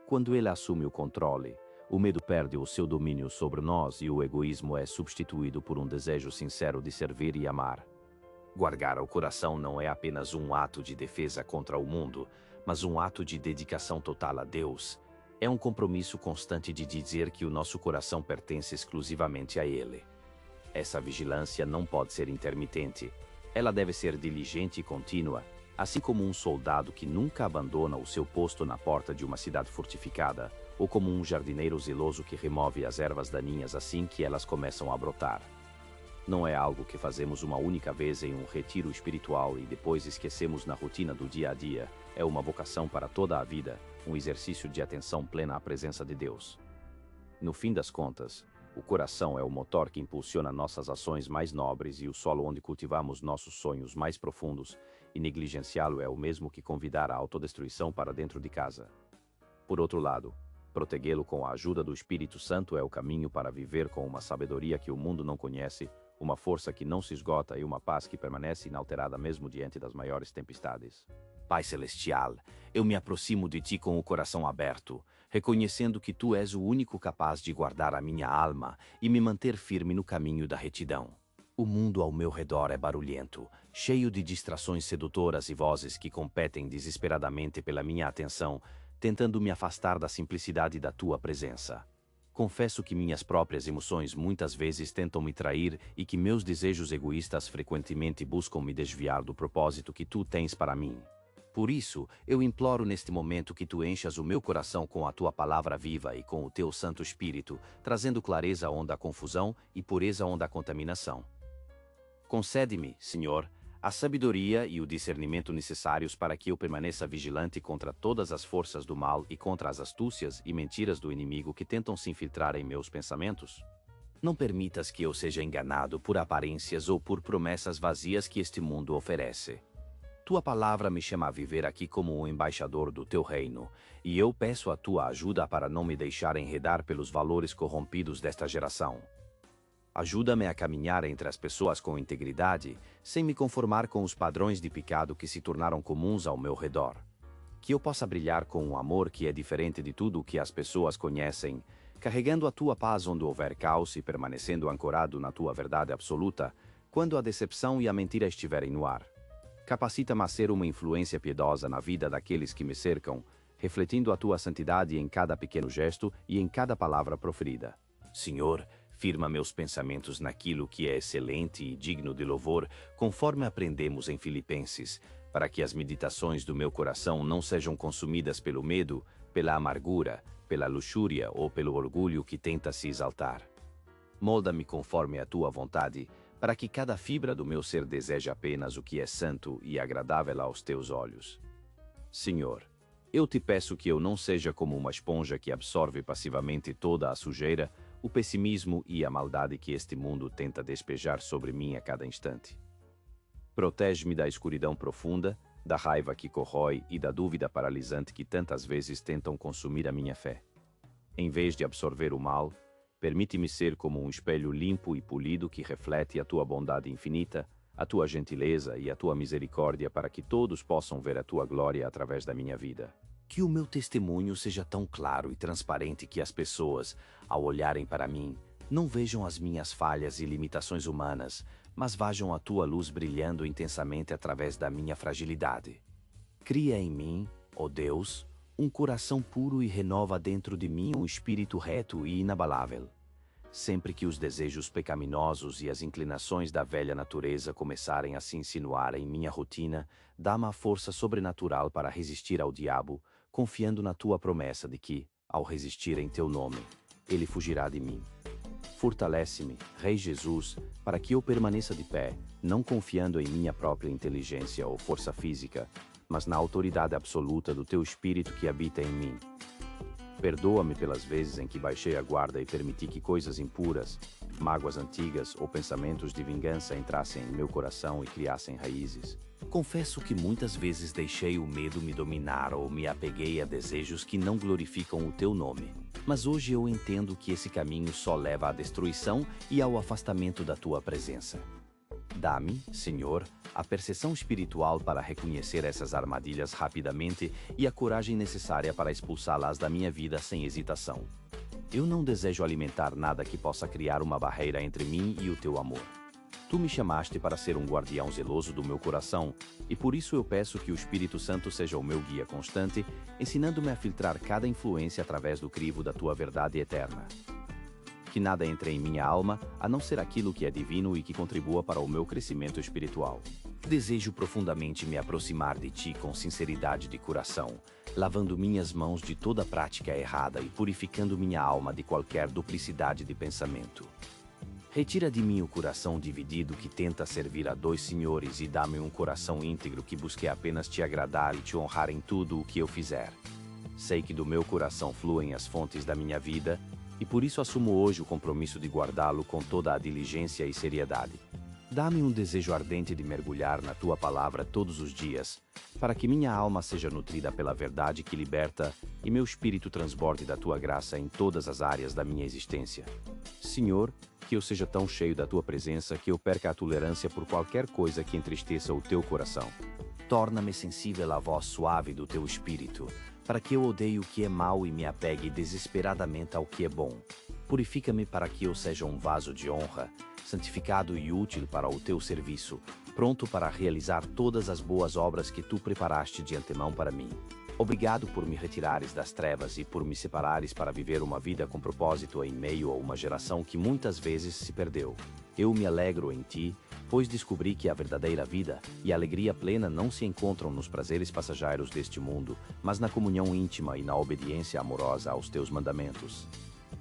Quando ele assume o controle, o medo perde o seu domínio sobre nós e o egoísmo é substituído por um desejo sincero de servir e amar. Guardar o coração não é apenas um ato de defesa contra o mundo, mas um ato de dedicação total a Deus. É um compromisso constante de dizer que o nosso coração pertence exclusivamente a Ele. Essa vigilância não pode ser intermitente. Ela deve ser diligente e contínua, assim como um soldado que nunca abandona o seu posto na porta de uma cidade fortificada, ou como um jardineiro zeloso que remove as ervas daninhas assim que elas começam a brotar. Não é algo que fazemos uma única vez em um retiro espiritual e depois esquecemos na rotina do dia a dia. É uma vocação para toda a vida, um exercício de atenção plena à presença de Deus. No fim das contas, o coração é o motor que impulsiona nossas ações mais nobres e o solo onde cultivamos nossos sonhos mais profundos, e negligenciá-lo é o mesmo que convidar a autodestruição para dentro de casa. Por outro lado, protegê-lo com a ajuda do Espírito Santo é o caminho para viver com uma sabedoria que o mundo não conhece, uma força que não se esgota e uma paz que permanece inalterada mesmo diante das maiores tempestades. Pai Celestial, eu me aproximo de Ti com o coração aberto, reconhecendo que Tu és o único capaz de guardar a minha alma e me manter firme no caminho da retidão. O mundo ao meu redor é barulhento, cheio de distrações sedutoras e vozes que competem desesperadamente pela minha atenção, tentando me afastar da simplicidade da Tua presença. Confesso que minhas próprias emoções muitas vezes tentam me trair e que meus desejos egoístas frequentemente buscam me desviar do propósito que Tu tens para mim. Por isso, eu imploro neste momento que Tu enchas o meu coração com a Tua palavra viva e com o Teu Santo Espírito, trazendo clareza onde há confusão e pureza onde há contaminação. Concede-me, Senhor, a sabedoria e o discernimento necessários para que eu permaneça vigilante contra todas as forças do mal e contra as astúcias e mentiras do inimigo que tentam se infiltrar em meus pensamentos. Não permitas que eu seja enganado por aparências ou por promessas vazias que este mundo oferece. Tua palavra me chama a viver aqui como um embaixador do Teu reino, e eu peço a Tua ajuda para não me deixar enredar pelos valores corrompidos desta geração. Ajuda-me a caminhar entre as pessoas com integridade, sem me conformar com os padrões de pecado que se tornaram comuns ao meu redor. Que eu possa brilhar com um amor que é diferente de tudo o que as pessoas conhecem, carregando a Tua paz onde houver caos e permanecendo ancorado na Tua verdade absoluta, quando a decepção e a mentira estiverem no ar. Capacita-me a ser uma influência piedosa na vida daqueles que me cercam, refletindo a Tua santidade em cada pequeno gesto e em cada palavra proferida. Senhor, firma meus pensamentos naquilo que é excelente e digno de louvor, conforme aprendemos em Filipenses, para que as meditações do meu coração não sejam consumidas pelo medo, pela amargura, pela luxúria ou pelo orgulho que tenta se exaltar. Molda-me conforme a Tua vontade, para que cada fibra do meu ser deseje apenas o que é santo e agradável aos Teus olhos. Senhor, eu Te peço que eu não seja como uma esponja que absorve passivamente toda a sujeira, o pessimismo e a maldade que este mundo tenta despejar sobre mim a cada instante. Protege-me da escuridão profunda, da raiva que corrói e da dúvida paralisante que tantas vezes tentam consumir a minha fé. Em vez de absorver o mal, permite-me ser como um espelho limpo e polido que reflete a Tua bondade infinita, a Tua gentileza e a Tua misericórdia para que todos possam ver a Tua glória através da minha vida. Que o meu testemunho seja tão claro e transparente que as pessoas, ao olharem para mim, não vejam as minhas falhas e limitações humanas, mas vejam a tua luz brilhando intensamente através da minha fragilidade. Cria em mim, ó Deus, um coração puro e renova dentro de mim um espírito reto e inabalável. Sempre que os desejos pecaminosos e as inclinações da velha natureza começarem a se insinuar em minha rotina, dá-me a força sobrenatural para resistir ao diabo, confiando na tua promessa de que, ao resistir em teu nome, ele fugirá de mim. Fortalece-me, Rei Jesus, para que eu permaneça de pé, não confiando em minha própria inteligência ou força física, mas na autoridade absoluta do teu Espírito que habita em mim. Perdoa-me pelas vezes em que baixei a guarda e permiti que coisas impuras, mágoas antigas ou pensamentos de vingança entrassem em meu coração e criassem raízes. Confesso que muitas vezes deixei o medo me dominar ou me apeguei a desejos que não glorificam o teu nome. Mas hoje eu entendo que esse caminho só leva à destruição e ao afastamento da tua presença. Dá-me, Senhor, a percepção espiritual para reconhecer essas armadilhas rapidamente e a coragem necessária para expulsá-las da minha vida sem hesitação. Eu não desejo alimentar nada que possa criar uma barreira entre mim e o teu amor. Tu me chamaste para ser um guardião zeloso do meu coração, e por isso eu peço que o Espírito Santo seja o meu guia constante, ensinando-me a filtrar cada influência através do crivo da tua verdade eterna. Que nada entre em minha alma, a não ser aquilo que é divino e que contribua para o meu crescimento espiritual. Desejo profundamente me aproximar de ti com sinceridade de coração, lavando minhas mãos de toda prática errada e purificando minha alma de qualquer duplicidade de pensamento. Retira de mim o coração dividido que tenta servir a dois senhores e dá-me um coração íntegro que busque apenas te agradar e te honrar em tudo o que eu fizer. Sei que do meu coração fluem as fontes da minha vida, e por isso assumo hoje o compromisso de guardá-lo com toda a diligência e seriedade. Dá-me um desejo ardente de mergulhar na tua palavra todos os dias, para que minha alma seja nutrida pela verdade que liberta e meu espírito transborde da tua graça em todas as áreas da minha existência. Senhor, que eu seja tão cheio da tua presença que eu perca a tolerância por qualquer coisa que entristeça o teu coração. Torna-me sensível à voz suave do teu espírito, para que eu odeie o que é mau e me apegue desesperadamente ao que é bom. Purifica-me para que eu seja um vaso de honra, santificado e útil para o teu serviço, pronto para realizar todas as boas obras que tu preparaste de antemão para mim. Obrigado por me retirares das trevas e por me separares para viver uma vida com propósito em meio a uma geração que muitas vezes se perdeu. Eu me alegro em ti, pois descobri que a verdadeira vida e a alegria plena não se encontram nos prazeres passageiros deste mundo, mas na comunhão íntima e na obediência amorosa aos teus mandamentos.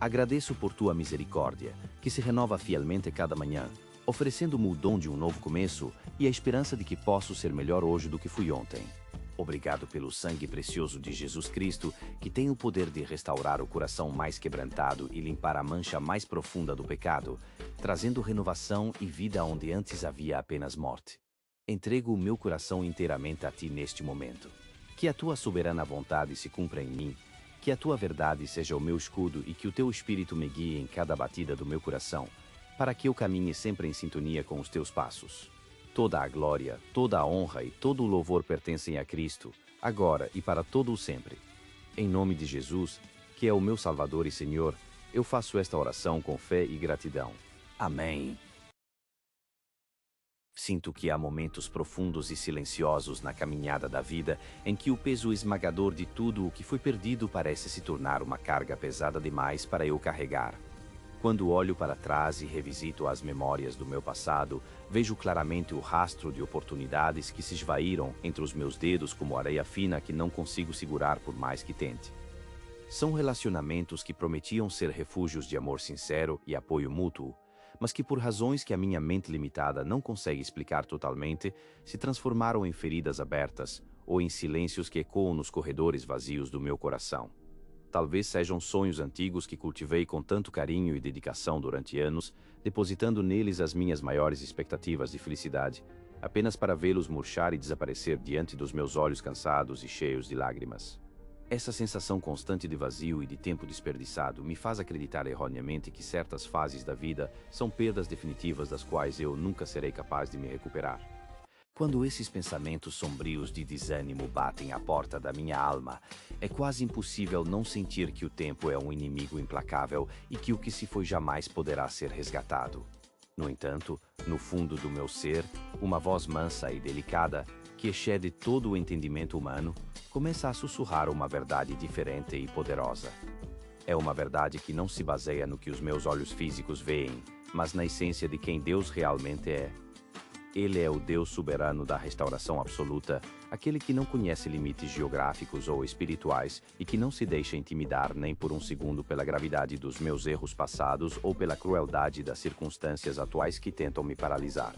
Agradeço por tua misericórdia, que se renova fielmente cada manhã, oferecendo-me o dom de um novo começo e a esperança de que posso ser melhor hoje do que fui ontem. Obrigado pelo sangue precioso de Jesus Cristo, que tem o poder de restaurar o coração mais quebrantado e limpar a mancha mais profunda do pecado, trazendo renovação e vida onde antes havia apenas morte. Entrego o meu coração inteiramente a ti neste momento. Que a tua soberana vontade se cumpra em mim, que a tua verdade seja o meu escudo e que o teu Espírito me guie em cada batida do meu coração, para que eu caminhe sempre em sintonia com os teus passos. Toda a glória, toda a honra e todo o louvor pertencem a Cristo, agora e para todo o sempre. Em nome de Jesus, que é o meu Salvador e Senhor, eu faço esta oração com fé e gratidão. Amém. Sinto que há momentos profundos e silenciosos na caminhada da vida em que o peso esmagador de tudo o que foi perdido parece se tornar uma carga pesada demais para eu carregar. Quando olho para trás e revisito as memórias do meu passado, vejo claramente o rastro de oportunidades que se esvaíram entre os meus dedos como areia fina que não consigo segurar por mais que tente. São relacionamentos que prometiam ser refúgios de amor sincero e apoio mútuo, mas que por razões que a minha mente limitada não consegue explicar totalmente, se transformaram em feridas abertas ou em silêncios que ecoam nos corredores vazios do meu coração. Talvez sejam sonhos antigos que cultivei com tanto carinho e dedicação durante anos, depositando neles as minhas maiores expectativas de felicidade, apenas para vê-los murchar e desaparecer diante dos meus olhos cansados e cheios de lágrimas. Essa sensação constante de vazio e de tempo desperdiçado me faz acreditar erroneamente que certas fases da vida são perdas definitivas das quais eu nunca serei capaz de me recuperar. Quando esses pensamentos sombrios de desânimo batem à porta da minha alma, é quase impossível não sentir que o tempo é um inimigo implacável e que o que se foi jamais poderá ser resgatado. No entanto, no fundo do meu ser, uma voz mansa e delicada, que excede todo o entendimento humano, começa a sussurrar uma verdade diferente e poderosa. É uma verdade que não se baseia no que os meus olhos físicos veem, mas na essência de quem Deus realmente é. Ele é o Deus soberano da restauração absoluta, aquele que não conhece limites geográficos ou espirituais e que não se deixa intimidar nem por um segundo pela gravidade dos meus erros passados ou pela crueldade das circunstâncias atuais que tentam me paralisar.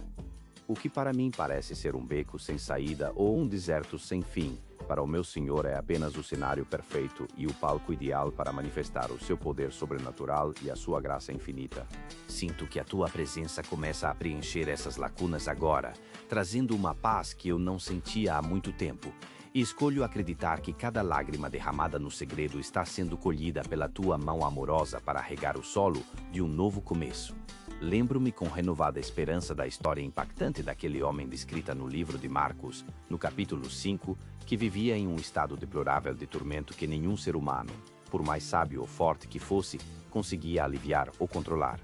O que para mim parece ser um beco sem saída ou um deserto sem fim, para o meu Senhor é apenas o cenário perfeito e o palco ideal para manifestar o seu poder sobrenatural e a sua graça infinita. Sinto que a tua presença começa a preencher essas lacunas agora, trazendo uma paz que eu não sentia há muito tempo. E escolho acreditar que cada lágrima derramada no segredo está sendo colhida pela tua mão amorosa para regar o solo de um novo começo. Lembro-me com renovada esperança da história impactante daquele homem descrita no livro de Marcos, no capítulo 5, que vivia em um estado deplorável de tormento que nenhum ser humano, por mais sábio ou forte que fosse, conseguia aliviar ou controlar.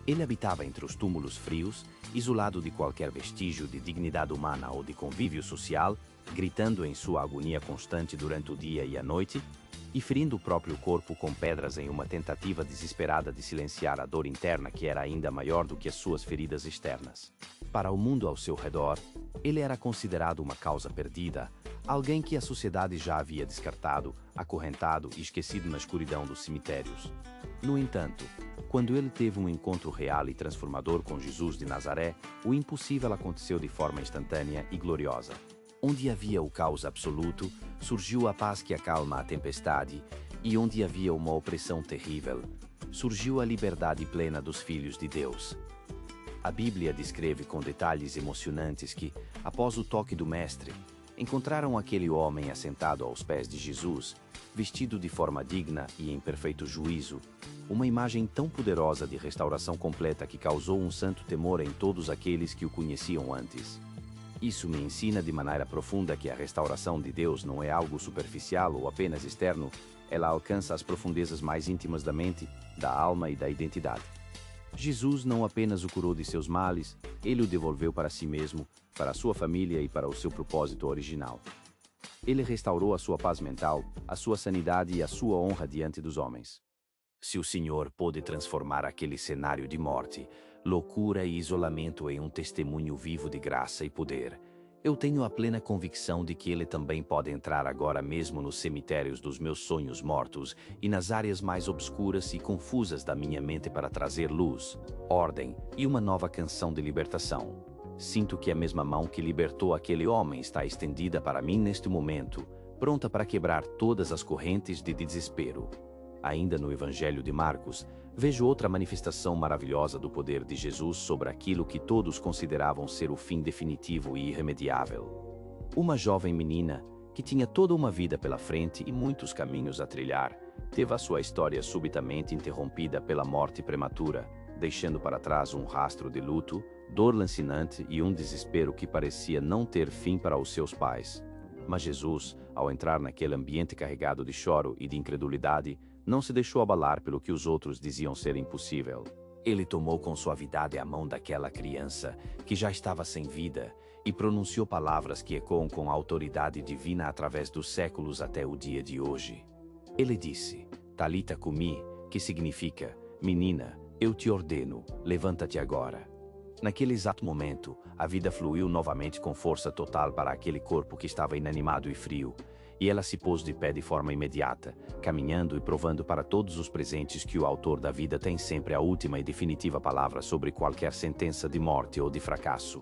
Ele habitava entre os túmulos frios, isolado de qualquer vestígio de dignidade humana ou de convívio social, gritando em sua agonia constante durante o dia e a noite, e ferindo o próprio corpo com pedras em uma tentativa desesperada de silenciar a dor interna que era ainda maior do que as suas feridas externas. Para o mundo ao seu redor, ele era considerado uma causa perdida, alguém que a sociedade já havia descartado, acorrentado e esquecido na escuridão dos cemitérios. No entanto, quando ele teve um encontro real e transformador com Jesus de Nazaré, o impossível aconteceu de forma instantânea e gloriosa. Onde havia o caos absoluto, surgiu a paz que acalma a tempestade, e onde havia uma opressão terrível, surgiu a liberdade plena dos filhos de Deus. A Bíblia descreve com detalhes emocionantes que, após o toque do Mestre, encontraram aquele homem assentado aos pés de Jesus, vestido de forma digna e em perfeito juízo, uma imagem tão poderosa de restauração completa que causou um santo temor em todos aqueles que o conheciam antes. Isso me ensina de maneira profunda que a restauração de Deus não é algo superficial ou apenas externo, ela alcança as profundezas mais íntimas da mente, da alma e da identidade. Jesus não apenas o curou de seus males, ele o devolveu para si mesmo, para a sua família e para o seu propósito original. Ele restaurou a sua paz mental, a sua sanidade e a sua honra diante dos homens. Se o Senhor pôde transformar aquele cenário de morte, loucura e isolamento em um testemunho vivo de graça e poder, eu tenho a plena convicção de que Ele também pode entrar agora mesmo nos cemitérios dos meus sonhos mortos e nas áreas mais obscuras e confusas da minha mente para trazer luz, ordem e uma nova canção de libertação. Sinto que a mesma mão que libertou aquele homem está estendida para mim neste momento, pronta para quebrar todas as correntes de desespero. Ainda no Evangelho de Marcos, vejo outra manifestação maravilhosa do poder de Jesus sobre aquilo que todos consideravam ser o fim definitivo e irremediável. Uma jovem menina, que tinha toda uma vida pela frente e muitos caminhos a trilhar, teve a sua história subitamente interrompida pela morte prematura, deixando para trás um rastro de luto, dor lancinante e um desespero que parecia não ter fim para os seus pais. Mas Jesus, ao entrar naquele ambiente carregado de choro e de incredulidade, não se deixou abalar pelo que os outros diziam ser impossível. Ele tomou com suavidade a mão daquela criança, que já estava sem vida, e pronunciou palavras que ecoam com a autoridade divina através dos séculos até o dia de hoje. Ele disse, Talita cumi, que significa, menina, eu te ordeno, levanta-te agora. Naquele exato momento, a vida fluiu novamente com força total para aquele corpo que estava inanimado e frio, e ela se pôs de pé de forma imediata, caminhando e provando para todos os presentes que o autor da vida tem sempre a última e definitiva palavra sobre qualquer sentença de morte ou de fracasso.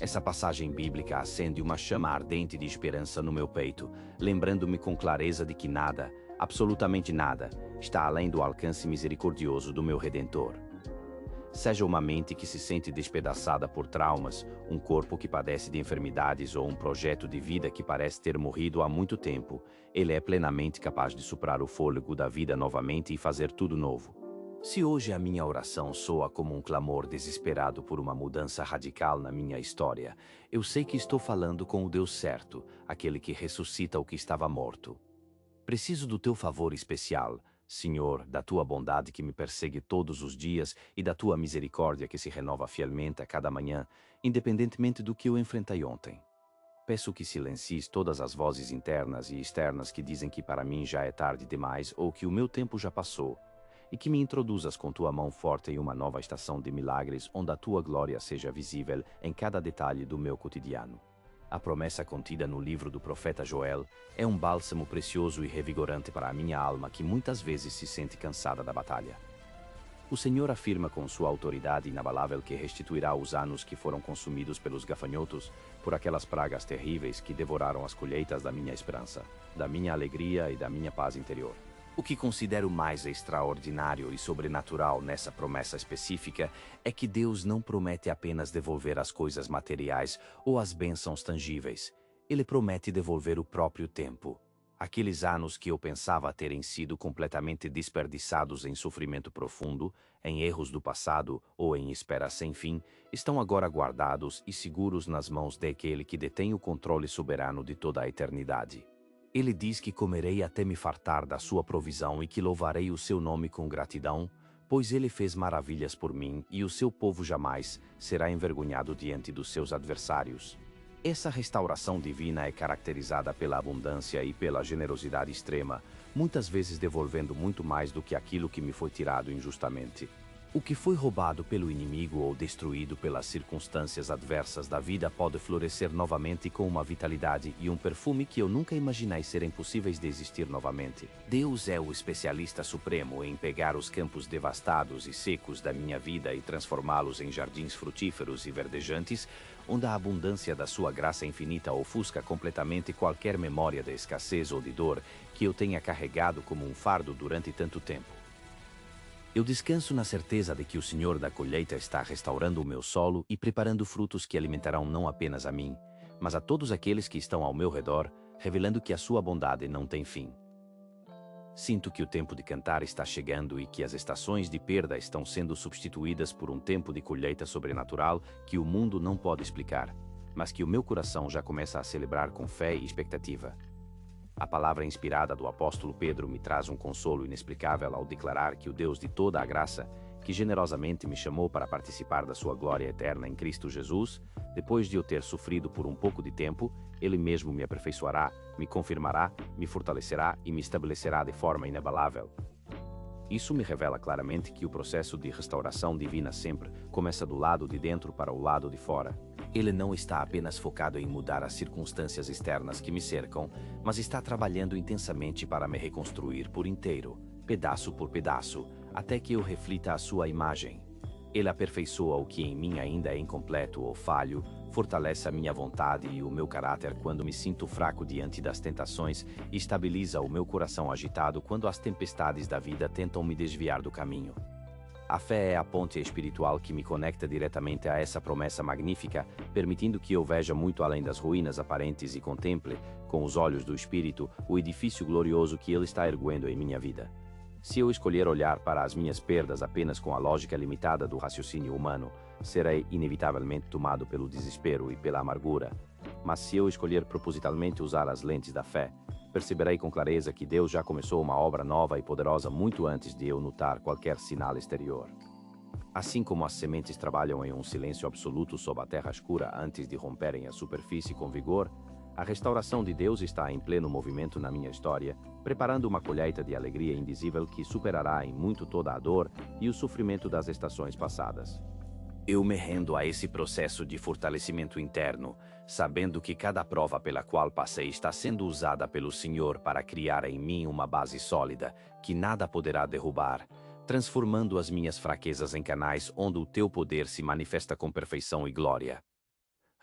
Essa passagem bíblica acende uma chama ardente de esperança no meu peito, lembrando-me com clareza de que nada, absolutamente nada, está além do alcance misericordioso do meu Redentor. Seja uma mente que se sente despedaçada por traumas, um corpo que padece de enfermidades ou um projeto de vida que parece ter morrido há muito tempo, ele é plenamente capaz de soprar o fôlego da vida novamente e fazer tudo novo. Se hoje a minha oração soa como um clamor desesperado por uma mudança radical na minha história, eu sei que estou falando com o Deus certo, aquele que ressuscita o que estava morto. Preciso do teu favor especial, Senhor, da tua bondade que me persegue todos os dias e da tua misericórdia que se renova fielmente a cada manhã, independentemente do que eu enfrentei ontem. Peço que silencies todas as vozes internas e externas que dizem que para mim já é tarde demais ou que o meu tempo já passou, e que me introduzas com tua mão forte em uma nova estação de milagres onde a tua glória seja visível em cada detalhe do meu cotidiano. A promessa contida no livro do profeta Joel é um bálsamo precioso e revigorante para a minha alma que muitas vezes se sente cansada da batalha. O Senhor afirma com sua autoridade inabalável que restituirá os anos que foram consumidos pelos gafanhotos, por aquelas pragas terríveis que devoraram as colheitas da minha esperança, da minha alegria e da minha paz interior. O que considero mais extraordinário e sobrenatural nessa promessa específica é que Deus não promete apenas devolver as coisas materiais ou as bênçãos tangíveis. Ele promete devolver o próprio tempo. Aqueles anos que eu pensava terem sido completamente desperdiçados em sofrimento profundo, em erros do passado ou em espera sem fim, estão agora guardados e seguros nas mãos daquele que detém o controle soberano de toda a eternidade. Ele diz que comerei até me fartar da sua provisão e que louvarei o seu nome com gratidão, pois ele fez maravilhas por mim e o seu povo jamais será envergonhado diante dos seus adversários. Essa restauração divina é caracterizada pela abundância e pela generosidade extrema, muitas vezes devolvendo muito mais do que aquilo que me foi tirado injustamente. O que foi roubado pelo inimigo ou destruído pelas circunstâncias adversas da vida pode florescer novamente com uma vitalidade e um perfume que eu nunca imaginei serem possíveis de existir novamente. Deus é o especialista supremo em pegar os campos devastados e secos da minha vida e transformá-los em jardins frutíferos e verdejantes, onde a abundância da sua graça infinita ofusca completamente qualquer memória de escassez ou de dor que eu tenha carregado como um fardo durante tanto tempo. Eu descanso na certeza de que o Senhor da colheita está restaurando o meu solo e preparando frutos que alimentarão não apenas a mim, mas a todos aqueles que estão ao meu redor, revelando que a sua bondade não tem fim. Sinto que o tempo de cantar está chegando e que as estações de perda estão sendo substituídas por um tempo de colheita sobrenatural que o mundo não pode explicar, mas que o meu coração já começa a celebrar com fé e expectativa. A palavra inspirada do apóstolo Pedro me traz um consolo inexplicável ao declarar que o Deus de toda a graça, que generosamente me chamou para participar da sua glória eterna em Cristo Jesus, depois de eu ter sofrido por um pouco de tempo, Ele mesmo me aperfeiçoará, me confirmará, me fortalecerá e me estabelecerá de forma inabalável. Isso me revela claramente que o processo de restauração divina sempre começa do lado de dentro para o lado de fora. Ele não está apenas focado em mudar as circunstâncias externas que me cercam, mas está trabalhando intensamente para me reconstruir por inteiro, pedaço por pedaço, até que eu reflita a sua imagem. Ele aperfeiçoa o que em mim ainda é incompleto ou falho, fortalece a minha vontade e o meu caráter quando me sinto fraco diante das tentações e estabiliza o meu coração agitado quando as tempestades da vida tentam me desviar do caminho. A fé é a ponte espiritual que me conecta diretamente a essa promessa magnífica, permitindo que eu veja muito além das ruínas aparentes e contemple, com os olhos do Espírito, o edifício glorioso que Ele está erguendo em minha vida. Se eu escolher olhar para as minhas perdas apenas com a lógica limitada do raciocínio humano, serei inevitavelmente tomado pelo desespero e pela amargura. Mas se eu escolher propositalmente usar as lentes da fé, perceberei com clareza que Deus já começou uma obra nova e poderosa muito antes de eu notar qualquer sinal exterior. Assim como as sementes trabalham em um silêncio absoluto sob a terra escura antes de romperem a superfície com vigor, a restauração de Deus está em pleno movimento na minha história, preparando uma colheita de alegria indizível que superará em muito toda a dor e o sofrimento das estações passadas. Eu me rendo a esse processo de fortalecimento interno, sabendo que cada prova pela qual passei está sendo usada pelo Senhor para criar em mim uma base sólida, que nada poderá derrubar, transformando as minhas fraquezas em canais onde o teu poder se manifesta com perfeição e glória.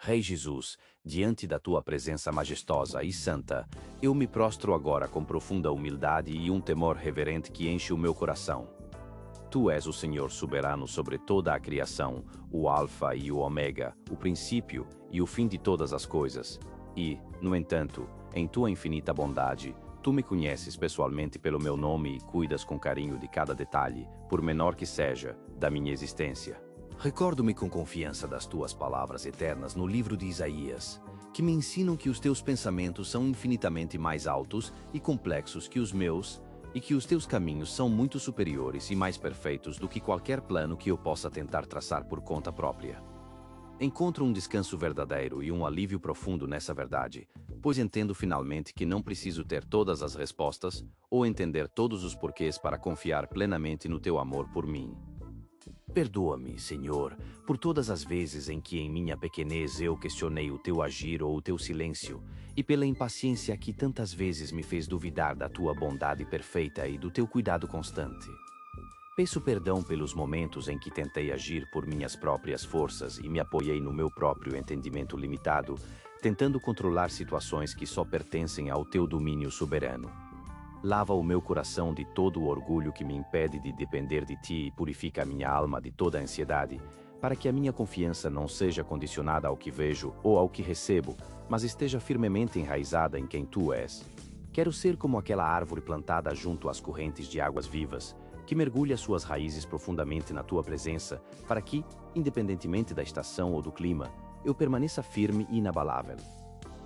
Rei Jesus, diante da tua presença majestosa e santa, eu me prostro agora com profunda humildade e um temor reverente que enche o meu coração. Tu és o Senhor soberano sobre toda a criação, o Alfa e o Ômega, o princípio e o fim de todas as coisas. E, no entanto, em tua infinita bondade, tu me conheces pessoalmente pelo meu nome e cuidas com carinho de cada detalhe, por menor que seja, da minha existência. Recordo-me com confiança das tuas palavras eternas no livro de Isaías, que me ensinam que os teus pensamentos são infinitamente mais altos e complexos que os meus, e que os teus caminhos são muito superiores e mais perfeitos do que qualquer plano que eu possa tentar traçar por conta própria. Encontro um descanso verdadeiro e um alívio profundo nessa verdade, pois entendo finalmente que não preciso ter todas as respostas ou entender todos os porquês para confiar plenamente no teu amor por mim. Perdoa-me, Senhor, por todas as vezes em que em minha pequenez eu questionei o teu agir ou o teu silêncio, e pela impaciência que tantas vezes me fez duvidar da tua bondade perfeita e do teu cuidado constante. Peço perdão pelos momentos em que tentei agir por minhas próprias forças e me apoiei no meu próprio entendimento limitado, tentando controlar situações que só pertencem ao teu domínio soberano. Lava o meu coração de todo o orgulho que me impede de depender de ti e purifica a minha alma de toda a ansiedade, para que a minha confiança não seja condicionada ao que vejo ou ao que recebo, mas esteja firmemente enraizada em quem tu és. Quero ser como aquela árvore plantada junto às correntes de águas vivas, que mergulha suas raízes profundamente na tua presença, para que, independentemente da estação ou do clima, eu permaneça firme e inabalável.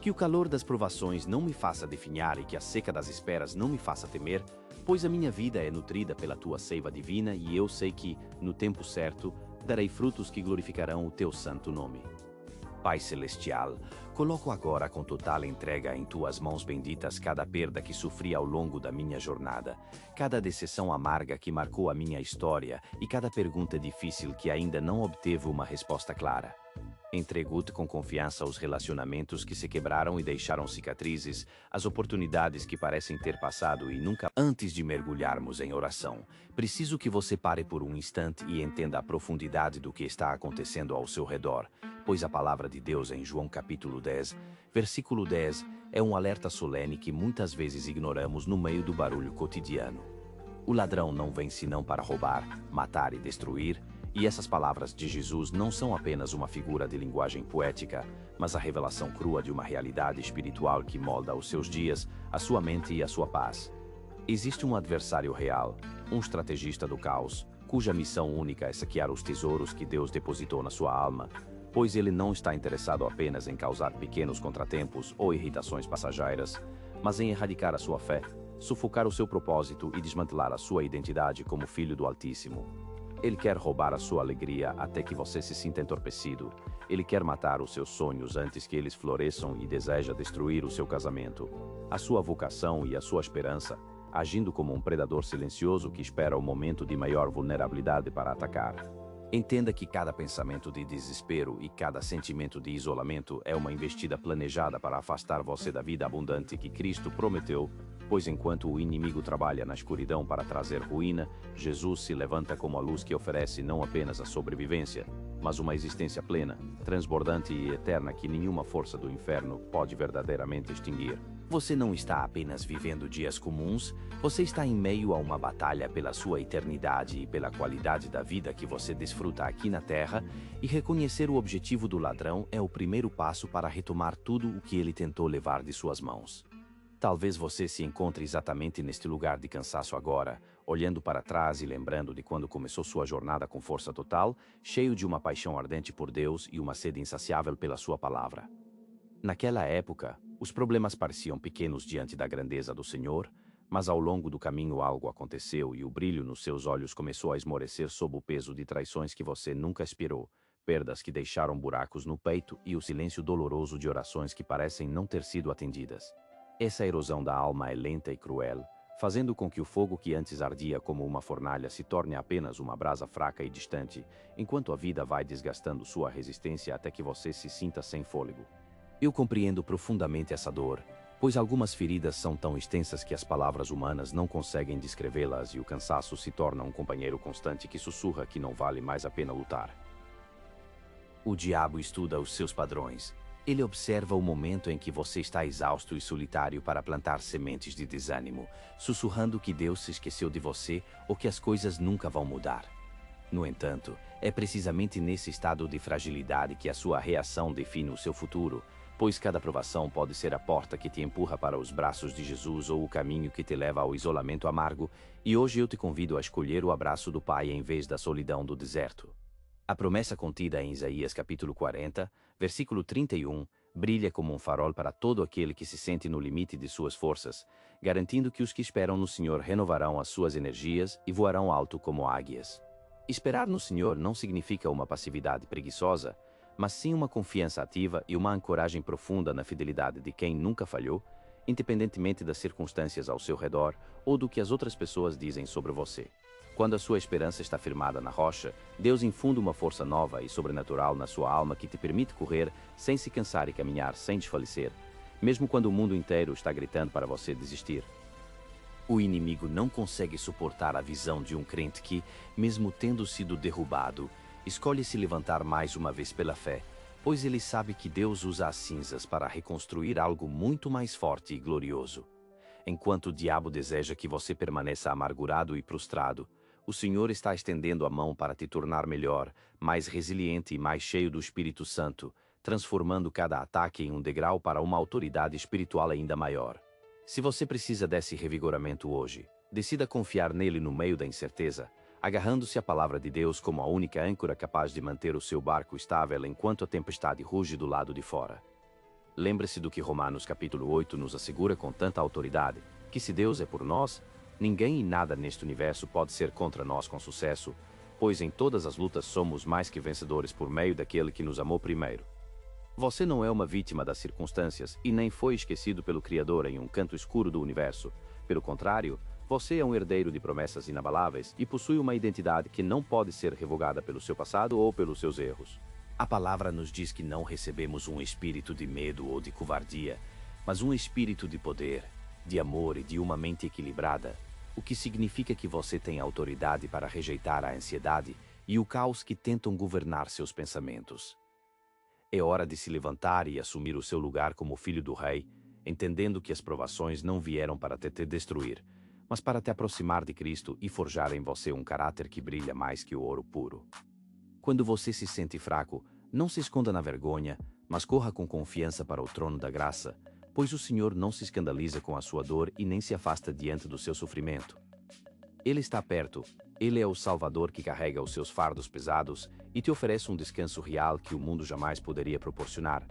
Que o calor das provações não me faça definhar e que a seca das esperas não me faça temer, pois a minha vida é nutrida pela tua seiva divina e eu sei que, no tempo certo, darei frutos que glorificarão o teu santo nome. Pai Celestial, coloco agora com total entrega em tuas mãos benditas cada perda que sofri ao longo da minha jornada, cada decepção amarga que marcou a minha história e cada pergunta difícil que ainda não obteve uma resposta clara. Entrego-te com confiança os relacionamentos que se quebraram e deixaram cicatrizes, as oportunidades que parecem ter passado e nunca. Antes de mergulharmos em oração, preciso que você pare por um instante e entenda a profundidade do que está acontecendo ao seu redor, pois a palavra de Deus em João capítulo 10, versículo 10, é um alerta solene que muitas vezes ignoramos no meio do barulho cotidiano. O ladrão não vem senão para roubar, matar e destruir. E essas palavras de Jesus não são apenas uma figura de linguagem poética, mas a revelação crua de uma realidade espiritual que molda os seus dias, a sua mente e a sua paz. Existe um adversário real, um estrategista do caos, cuja missão única é saquear os tesouros que Deus depositou na sua alma, pois ele não está interessado apenas em causar pequenos contratempos ou irritações passageiras, mas em erradicar a sua fé, sufocar o seu propósito e desmantelar a sua identidade como filho do Altíssimo. Ele quer roubar a sua alegria até que você se sinta entorpecido. Ele quer matar os seus sonhos antes que eles floresçam e deseja destruir o seu casamento, a sua vocação e a sua esperança, agindo como um predador silencioso que espera o momento de maior vulnerabilidade para atacar. Entenda que cada pensamento de desespero e cada sentimento de isolamento é uma investida planejada para afastar você da vida abundante que Cristo prometeu, pois enquanto o inimigo trabalha na escuridão para trazer ruína, Jesus se levanta como a luz que oferece não apenas a sobrevivência, mas uma existência plena, transbordante e eterna que nenhuma força do inferno pode verdadeiramente extinguir. Você não está apenas vivendo dias comuns, você está em meio a uma batalha pela sua eternidade e pela qualidade da vida que você desfruta aqui na Terra, e reconhecer o objetivo do ladrão é o primeiro passo para retomar tudo o que ele tentou levar de suas mãos. Talvez você se encontre exatamente neste lugar de cansaço agora, olhando para trás e lembrando de quando começou sua jornada com força total, cheio de uma paixão ardente por Deus e uma sede insaciável pela sua palavra. Naquela época, os problemas pareciam pequenos diante da grandeza do Senhor, mas ao longo do caminho algo aconteceu e o brilho nos seus olhos começou a esmorecer sob o peso de traições que você nunca esperou, perdas que deixaram buracos no peito e o silêncio doloroso de orações que parecem não ter sido atendidas. Essa erosão da alma é lenta e cruel, fazendo com que o fogo que antes ardia como uma fornalha se torne apenas uma brasa fraca e distante, enquanto a vida vai desgastando sua resistência até que você se sinta sem fôlego. Eu compreendo profundamente essa dor, pois algumas feridas são tão extensas que as palavras humanas não conseguem descrevê-las e o cansaço se torna um companheiro constante que sussurra que não vale mais a pena lutar. O diabo estuda os seus padrões. Ele observa o momento em que você está exausto e solitário para plantar sementes de desânimo, sussurrando que Deus se esqueceu de você ou que as coisas nunca vão mudar. No entanto, é precisamente nesse estado de fragilidade que a sua reação define o seu futuro, pois cada provação pode ser a porta que te empurra para os braços de Jesus ou o caminho que te leva ao isolamento amargo, e hoje eu te convido a escolher o abraço do Pai em vez da solidão do deserto. A promessa contida em Isaías capítulo 40, versículo 31, Brilha como um farol para todo aquele que se sente no limite de suas forças, garantindo que os que esperam no Senhor renovarão as suas energias e voarão alto como águias. Esperar no Senhor não significa uma passividade preguiçosa, mas sim uma confiança ativa e uma ancoragem profunda na fidelidade de quem nunca falhou, independentemente das circunstâncias ao seu redor ou do que as outras pessoas dizem sobre você. Quando a sua esperança está firmada na rocha, Deus infunde uma força nova e sobrenatural na sua alma que te permite correr sem se cansar e caminhar sem desfalecer, mesmo quando o mundo inteiro está gritando para você desistir. O inimigo não consegue suportar a visão de um crente que, mesmo tendo sido derrubado, escolhe se levantar mais uma vez pela fé, pois ele sabe que Deus usa as cinzas para reconstruir algo muito mais forte e glorioso. Enquanto o diabo deseja que você permaneça amargurado e prostrado, o Senhor está estendendo a mão para te tornar melhor, mais resiliente e mais cheio do Espírito Santo, transformando cada ataque em um degrau para uma autoridade espiritual ainda maior. Se você precisa desse revigoramento hoje, decida confiar nele no meio da incerteza, agarrando-se à palavra de Deus como a única âncora capaz de manter o seu barco estável enquanto a tempestade ruge do lado de fora. Lembre-se do que Romanos capítulo 8 nos assegura com tanta autoridade, que se Deus é por nós, ninguém e nada neste universo pode ser contra nós com sucesso, pois em todas as lutas somos mais que vencedores por meio daquele que nos amou primeiro. Você não é uma vítima das circunstâncias e nem foi esquecido pelo Criador em um canto escuro do universo. Pelo contrário, você é um herdeiro de promessas inabaláveis e possui uma identidade que não pode ser revogada pelo seu passado ou pelos seus erros. A palavra nos diz que não recebemos um espírito de medo ou de covardia, mas um espírito de poder, de amor e de uma mente equilibrada, o que significa que você tem autoridade para rejeitar a ansiedade e o caos que tentam governar seus pensamentos. É hora de se levantar e assumir o seu lugar como filho do rei, entendendo que as provações não vieram para te destruir, mas para te aproximar de Cristo e forjar em você um caráter que brilha mais que o ouro puro. Quando você se sente fraco, não se esconda na vergonha, mas corra com confiança para o trono da graça, pois o Senhor não se escandaliza com a sua dor e nem se afasta diante do seu sofrimento. Ele está perto, ele é o Salvador que carrega os seus fardos pesados e te oferece um descanso real que o mundo jamais poderia proporcionar,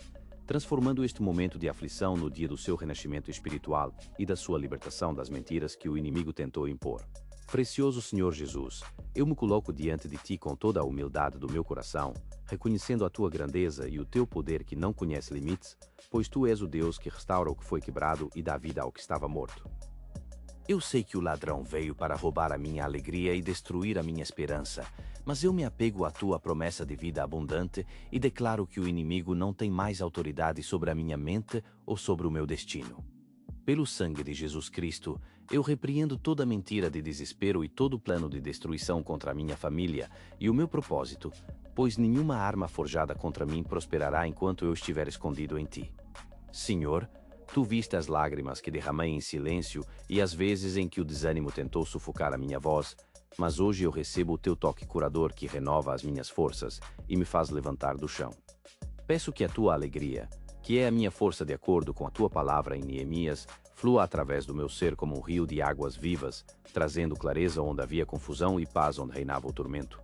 transformando este momento de aflição no dia do seu renascimento espiritual e da sua libertação das mentiras que o inimigo tentou impor. Precioso Senhor Jesus, eu me coloco diante de ti com toda a humildade do meu coração, reconhecendo a tua grandeza e o teu poder que não conhece limites, pois tu és o Deus que restaura o que foi quebrado e dá vida ao que estava morto. Eu sei que o ladrão veio para roubar a minha alegria e destruir a minha esperança, mas eu me apego à tua promessa de vida abundante e declaro que o inimigo não tem mais autoridade sobre a minha mente ou sobre o meu destino. Pelo sangue de Jesus Cristo, eu repreendo toda mentira de desespero e todo plano de destruição contra a minha família e o meu propósito, pois nenhuma arma forjada contra mim prosperará enquanto eu estiver escondido em ti. Senhor, tu viste as lágrimas que derramei em silêncio e as vezes em que o desânimo tentou sufocar a minha voz, mas hoje eu recebo o teu toque curador que renova as minhas forças e me faz levantar do chão. Peço que a tua alegria, que é a minha força de acordo com a tua palavra em Neemias, flua através do meu ser como um rio de águas vivas, trazendo clareza onde havia confusão e paz onde reinava o tormento.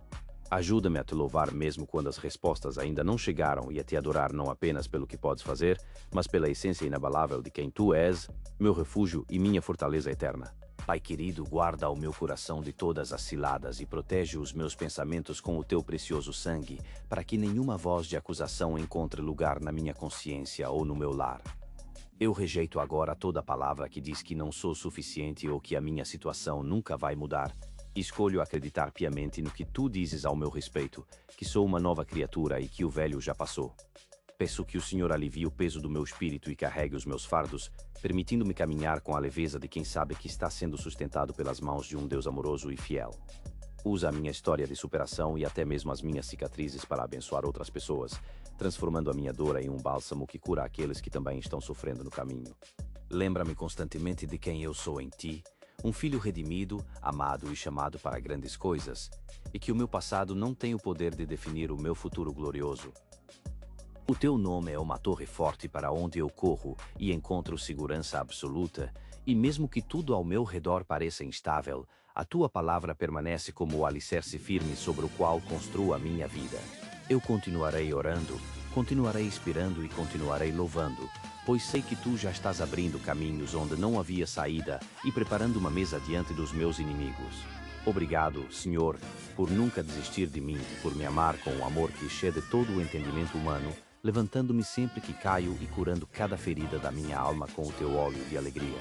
Ajuda-me a te louvar mesmo quando as respostas ainda não chegaram e a te adorar não apenas pelo que podes fazer, mas pela essência inabalável de quem tu és, meu refúgio e minha fortaleza eterna. Pai querido, guarda o meu coração de todas as ciladas e protege os meus pensamentos com o teu precioso sangue, para que nenhuma voz de acusação encontre lugar na minha consciência ou no meu lar. Eu rejeito agora toda palavra que diz que não sou suficiente ou que a minha situação nunca vai mudar. Escolho acreditar piamente no que tu dizes ao meu respeito, que sou uma nova criatura e que o velho já passou. Peço que o Senhor alivie o peso do meu espírito e carregue os meus fardos, permitindo-me caminhar com a leveza de quem sabe que está sendo sustentado pelas mãos de um Deus amoroso e fiel. Usa a minha história de superação e até mesmo as minhas cicatrizes para abençoar outras pessoas, transformando a minha dor em um bálsamo que cura aqueles que também estão sofrendo no caminho. Lembra-me constantemente de quem eu sou em ti, um filho redimido, amado e chamado para grandes coisas, e que o meu passado não tem o poder de definir o meu futuro glorioso. O teu nome é uma torre forte para onde eu corro e encontro segurança absoluta, e mesmo que tudo ao meu redor pareça instável, a tua palavra permanece como o alicerce firme sobre o qual construo a minha vida. Eu continuarei orando, Continuarei esperando e continuarei louvando, pois sei que tu já estás abrindo caminhos onde não havia saída e preparando uma mesa diante dos meus inimigos. Obrigado, Senhor, por nunca desistir de mim e por me amar com um amor que excede todo o entendimento humano, levantando-me sempre que caio e curando cada ferida da minha alma com o teu óleo de alegria.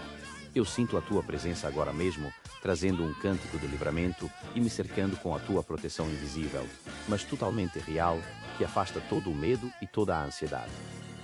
Eu sinto a tua presença agora mesmo, trazendo um cântico de livramento e me cercando com a tua proteção invisível, mas totalmente real, que afasta todo o medo e toda a ansiedade.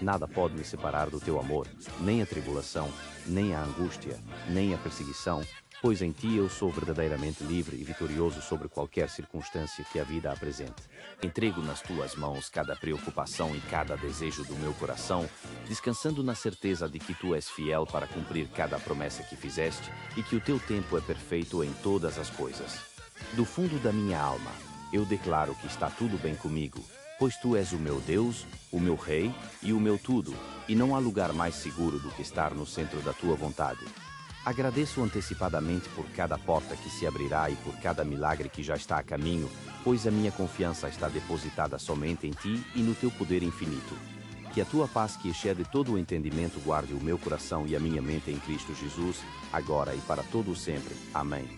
Nada pode me separar do teu amor, nem a tribulação, nem a angústia, nem a perseguição, pois em ti eu sou verdadeiramente livre e vitorioso sobre qualquer circunstância que a vida apresente. Entrego nas tuas mãos cada preocupação e cada desejo do meu coração, descansando na certeza de que tu és fiel para cumprir cada promessa que fizeste e que o teu tempo é perfeito em todas as coisas. Do fundo da minha alma, eu declaro que está tudo bem comigo, pois tu és o meu Deus, o meu Rei e o meu tudo, e não há lugar mais seguro do que estar no centro da tua vontade. Agradeço antecipadamente por cada porta que se abrirá e por cada milagre que já está a caminho, pois a minha confiança está depositada somente em ti e no teu poder infinito. Que a tua paz que excede todo o entendimento guarde o meu coração e a minha mente em Cristo Jesus, agora e para todo o sempre. Amém.